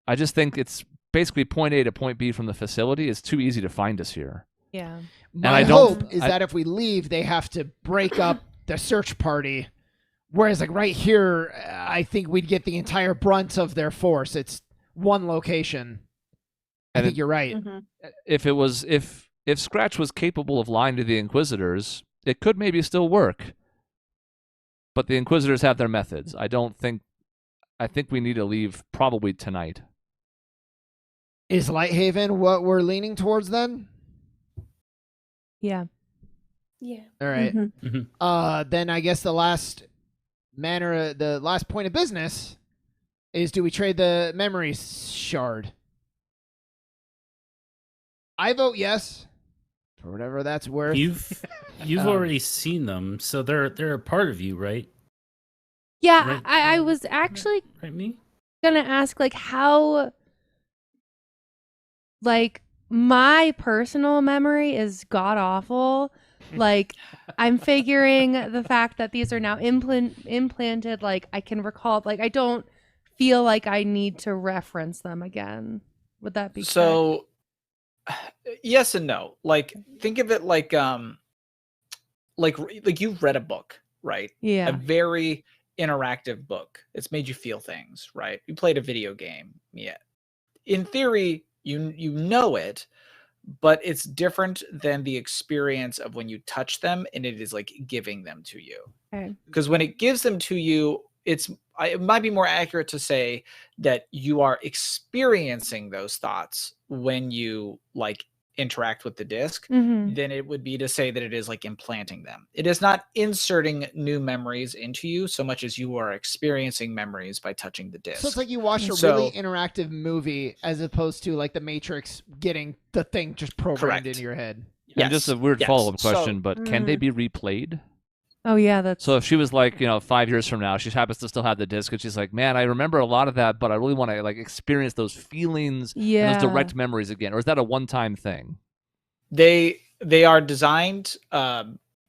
I just think it's basically point A to point B from the facility. It's too easy to find us here. Yeah. My hope is that if we leave, they have to break up the search party. Whereas, like, right here, I think we'd get the entire brunt of their force. It's one location. I think you're right. If Scratch was capable of lying to the Inquisitors, it could maybe still work. But the Inquisitors have their methods. I think we need to leave probably tonight. Is Lighthaven what we're leaning towards then? Yeah. Yeah. All right. Then I guess the last point of business is, do we trade the memory shard? I vote yes, for whatever that's worth. You've already seen them, so they're a part of you, right? Yeah, Right. I was actually Right, me? gonna ask, like, how, like, my personal memory is god awful. Like, I'm figuring the fact that these are now implanted, like, I can recall, like, I don't feel like I need to reference them again. Would that be correct? So, yes and no. Like, think of it like you've read a book, right? Yeah. A very interactive book. It's made you feel things, right? You played a video game. Yeah. In theory, you know it, but it's different than the experience of when you touch them and it is like giving them to you. Okay. Because when it gives them to you, it might be more accurate to say that you are experiencing those thoughts when you like interact with the disc, Mhm. than it would be to say that it is like implanting them. It is not inserting new memories into you so much as you are experiencing memories by touching the disc. So it's like you watched a really interactive movie as opposed to like the Matrix getting the thing just programmed into your head. And just a weird follow-up question, but can they be replayed? Oh, yeah, that's... So if she was like, 5 years from now, she happens to still have the disc, and she's like, man, I remember a lot of that, but I really want to like experience those feelings and those direct memories again. Or is that a one-time thing? They are designed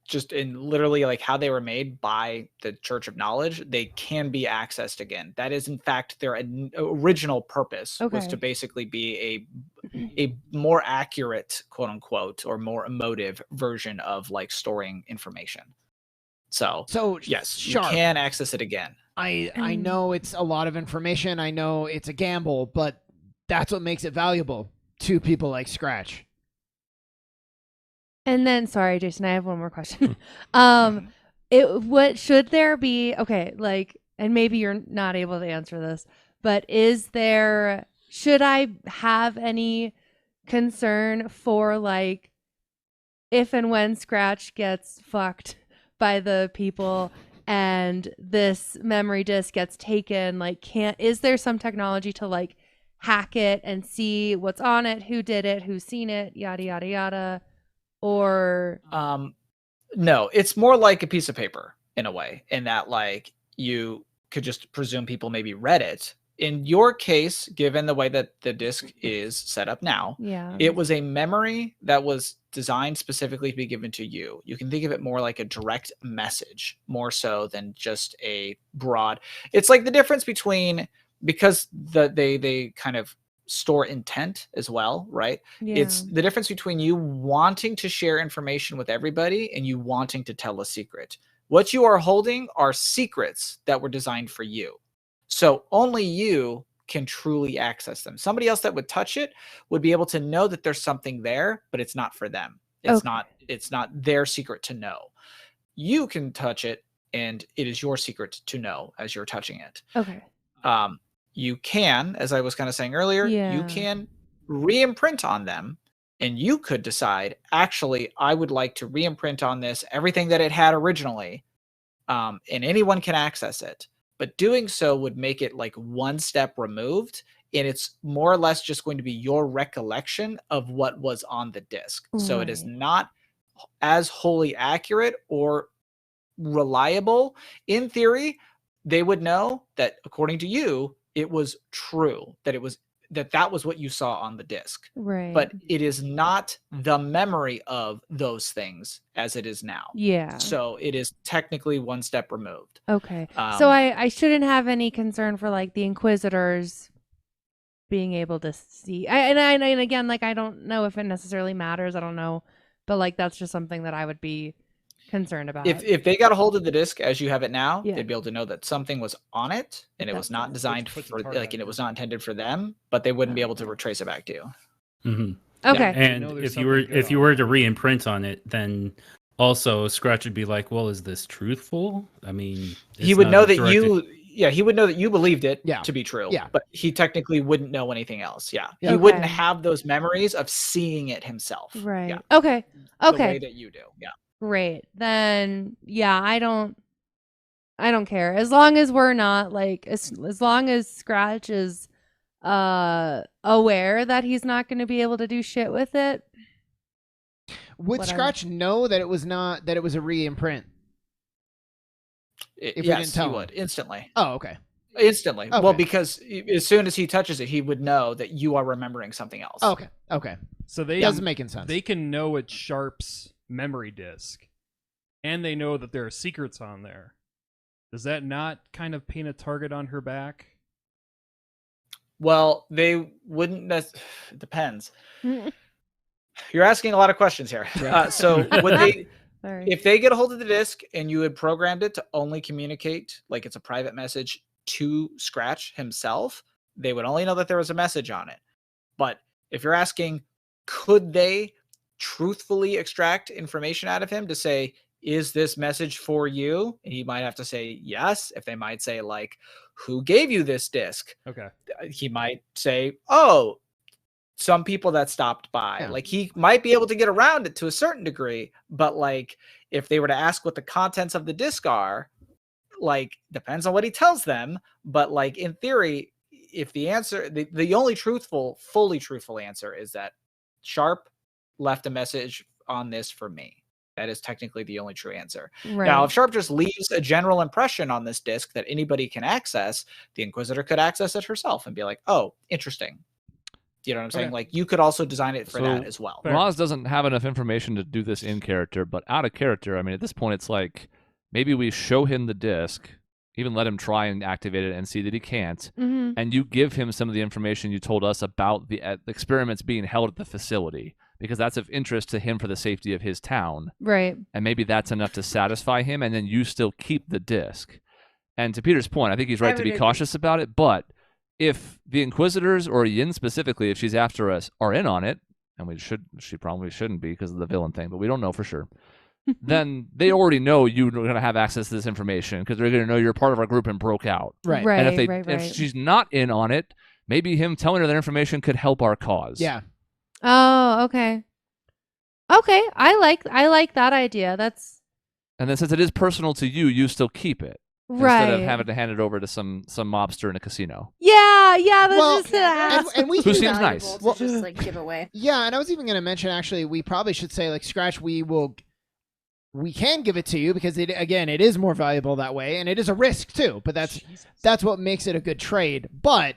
just in literally like how they were made by the Church of Knowledge. They can be accessed again. That is in fact their original purpose, was to basically be a more accurate, quote unquote, or more emotive version of like storing information. So yes, you can access it again. I know it's a lot of information. I know it's a gamble, but that's what makes it valuable to people like Scratch. And then, sorry, Jason, I have one more question. What should there be? Okay, like, and maybe you're not able to answer this, but should I have any concern for like, if and when Scratch gets fucked by the people and this memory disk gets taken, like, is there some technology to like hack it and see what's on it, who did it, who's seen it, yada yada yada? Or no, it's more like a piece of paper in a way, in that like you could just presume people maybe read it. In your case, given the way that the disc is set up now, it was a memory that was designed specifically to be given to you. You can think of it more like a direct message, more so than just a broad. It's like the difference between, because they kind of store intent as well, right? It's the difference between you wanting to share information with everybody and you wanting to tell a secret. What you are holding are secrets that were designed for you. So only you can truly access them. Somebody else that would touch it would be able to know that there's something there, but it's not for them. It's not their secret to know. You can touch it and it is your secret to know as you're touching it. Okay. You can, as I was kind of saying earlier, you can re-imprint on them, and you could decide, actually, I would like to re-imprint on this everything that it had originally, and anyone can access it. But doing so would make it like one step removed, and it's more or less just going to be your recollection of what was on the disc. So it is not as wholly accurate or reliable. In theory, they would know that according to you, it was true, that it was that was what you saw on the disc. Right. But it is not the memory of those things as it is now. Yeah. So it is technically one step removed. Okay. So I shouldn't have any concern for like the Inquisitors being able to see. And again, like I don't know if it necessarily matters. I don't know, but like that's just something that I would be concerned about. If they got a hold of the disc as you have it now, Yeah. they'd be able to know that something was on it and it was not designed Puts for the target like, and on it was you. not intended for them, but they wouldn't be able to retrace it back to you. Mm-hmm. Okay. And know there's if you were something good if you on were to re-imprint on it, then also Scratch would be like, well, is this truthful? I mean, He it's would not know a that direct- he would know that you believed it Yeah. to be true. Yeah. But he technically wouldn't know anything else. Yeah. He Okay. wouldn't have those memories of seeing it himself. Right. Yeah. Okay. The Okay. way that you do. Yeah. Great. Then yeah, I don't care. As long as we're not like as long as Scratch is aware that he's not going to be able to do shit with it. Would Whatever. Scratch know that it was a re-imprint? If we Yes, didn't tell he him. would instantly. Oh, okay. Instantly. Well, Okay. because as soon as he touches it, he would know that you are remembering something else. Okay. Okay. So they Doesn't make any sense. They can know it's Sharp's memory disk, and they know that there are secrets on there. Does that not kind of paint a target on her back? Well, they wouldn't. It depends. You're asking a lot of questions here. So would they? Sorry. If they get a hold of the disc and you had programmed it to only communicate, like it's a private message to Scratch himself, they would only know that there was a message on it. But if you're asking, could they truthfully extract information out of him to say, is this message for you? And he might have to say yes. If they might say, like, who gave you this disc? Okay. He might say, oh, some people that stopped by. Yeah. Like he might be able to get around it to a certain degree, but like if they were to ask what the contents of the disc are, like depends on what he tells them. But like in theory, if the answer, the only fully truthful answer is that Sharp left a message on this for me. That is technically the only true answer. Right. Now, if Sharp just leaves a general impression on this disc that anybody can access, the Inquisitor could access it herself and be like, oh, interesting. You know what I'm saying? Okay. Like you could also design it for So, that as well. Roz doesn't have enough information to do this in character, but out of character, I mean, at this point, it's like maybe we show him the disc, even let him try and activate it and see that he can't, Mhm. and you give him some of the information you told us about the experiments being held at the facility, because that's of interest to him for the safety of his town. Right. And maybe that's enough to satisfy him, and then you still keep the disc. And to Peter's point, I think he's right to would be agree. cautious about it, but if the Inquisitors, or Yin specifically, if she's after us, are in on it, and she probably shouldn't be because of the villain thing, but we don't know for sure, then they already know you're going to have access to this information because they're going to know you're part of our group and broke out. Right. Right. And if right. if she's not in on it, maybe him telling her that information could help our cause. Yeah. Oh, okay. Okay, I like that idea. That's And then since it is personal to you, you still keep it. right. Instead of having to hand it over to some mobster in a casino. Yeah, that's Well, just it. and we Who can- seems nice. Valuable to Well- just like give away. Yeah, and I was even going to mention actually we probably should say like Scratch we can give it to you because it is more valuable that way and it is a risk too, but that's what makes it a good trade. But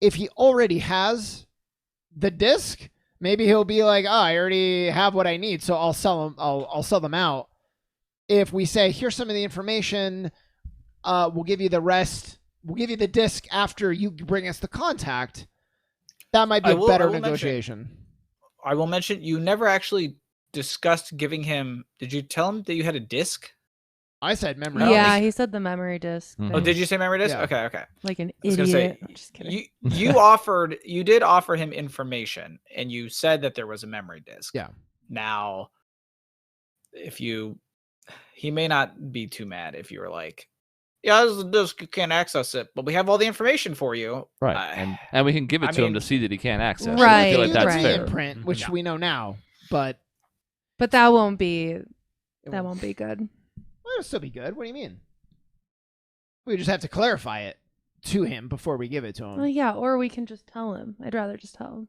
if he already has the disc, maybe he'll be like, "Oh, I already have what I need, so I'll sell them I'll sell them out." If we say, "Here's some of the information, we'll give you the rest. We'll give you the disc after you bring us the contact." That might be I a will- better I will mention- negotiation. I will mention you never actually discussed giving him. Did you tell him that you had a disc? I said memory. Yeah, he said the memory disk. Mhm. Oh, thing. did you say memory disc? Yeah. Okay. Like an I was gonna say, idiot. I'm just kidding. You did offer him information, and you said that there was a memory disk. Yeah. Now, he may not be too mad if you were like, "Yeah, this is a disc, you can't access it, but we have all the information for you." Right. And we can give it I to him mean- to see that he can't access it. I Right, feel like that's right. fair. Imprint, which Yeah. we know now, but But that won't be it that won't be good. Well, it'll still be good. What do you mean? We just have to clarify it to him before we give it to him. Well, yeah, or we can just tell him. I'd rather just tell him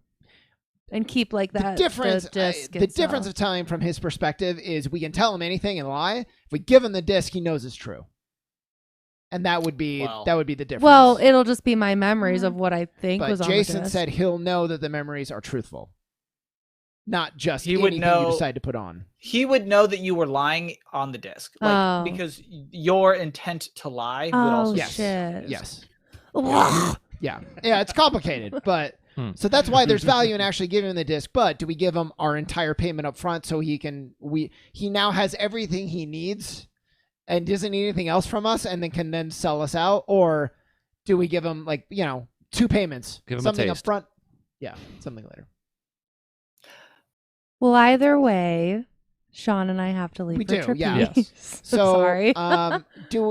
and keep like that. The difference, disc the difference of itself. telling from his perspective is we can tell him anything and lie. If we give him the disc, he knows it's true. and that would be Well- the difference. Well, it'll just be my memories of what I think but was on the Jason disc. said he'll know that the memories are truthful, not just He would anything know- you decide to put on. He would know that you were lying on the disc, like Oh. because your intent to lie would Oh, also Yes. show on the shit. disc. Yes. Yeah, it's complicated, but so that's why there's value in actually giving him the disc. But do we give him our entire payment up front so he now has everything he needs and doesn't need anything else from us, and then can sell us out, or do we give him 2 payments, Give him a something up taste. front, something later? Well, either way, Sean and I have to leave We for do, trapeze. yeah. Yes. So Sorry.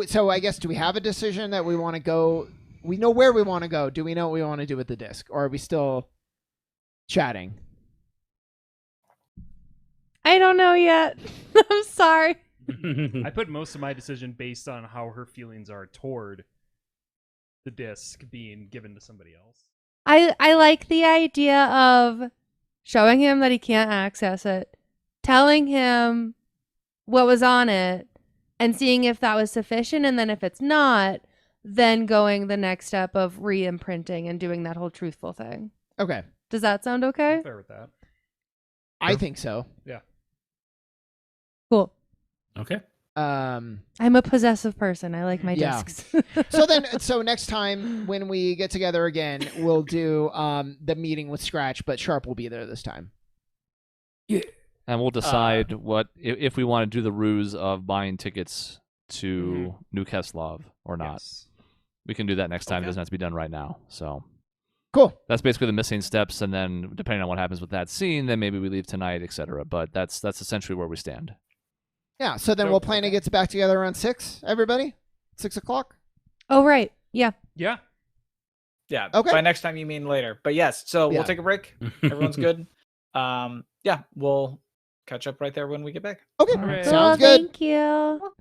so I guess, do we have a decision that we want to go? We know where we want to go. Do we know what we want to do with the disc, or are we still chatting? I don't know yet. I'm sorry. I put most of my decision based on how her feelings are toward the disc being given to somebody else. I like the idea of showing him that he can't access it, telling him what was on it, and seeing if that was sufficient. And then if it's not, then going the next step of re-imprinting and doing that whole truthful thing. Okay, Does that sound okay? I'm fair with that. I think so. Cool. Okay. Um, I'm a possessive person. I like my Yeah. discs. so next time when we get together again, we'll do the meeting with Scratch, but Sharp will be there this time. And we'll decide what if we want to do the ruse of buying tickets to New Keslov or not. Yes. We can do that next time. It Okay. doesn't have to be done right now. So Cool. that's basically the missing steps, and then depending on what happens with that scene, then maybe we leave tonight, etc. But that's essentially where we stand. Yeah. So then So- we'll plan to get back together around 6. Everybody, 6 o'clock. Oh, right. Yeah. Yeah. Yeah. Okay. By next time you mean later. But yes, so Yeah. we'll take a break. Everyone's good. Yeah, we'll catch up right there when we get back. Okay. All right. Sounds Cool, good. Thank you.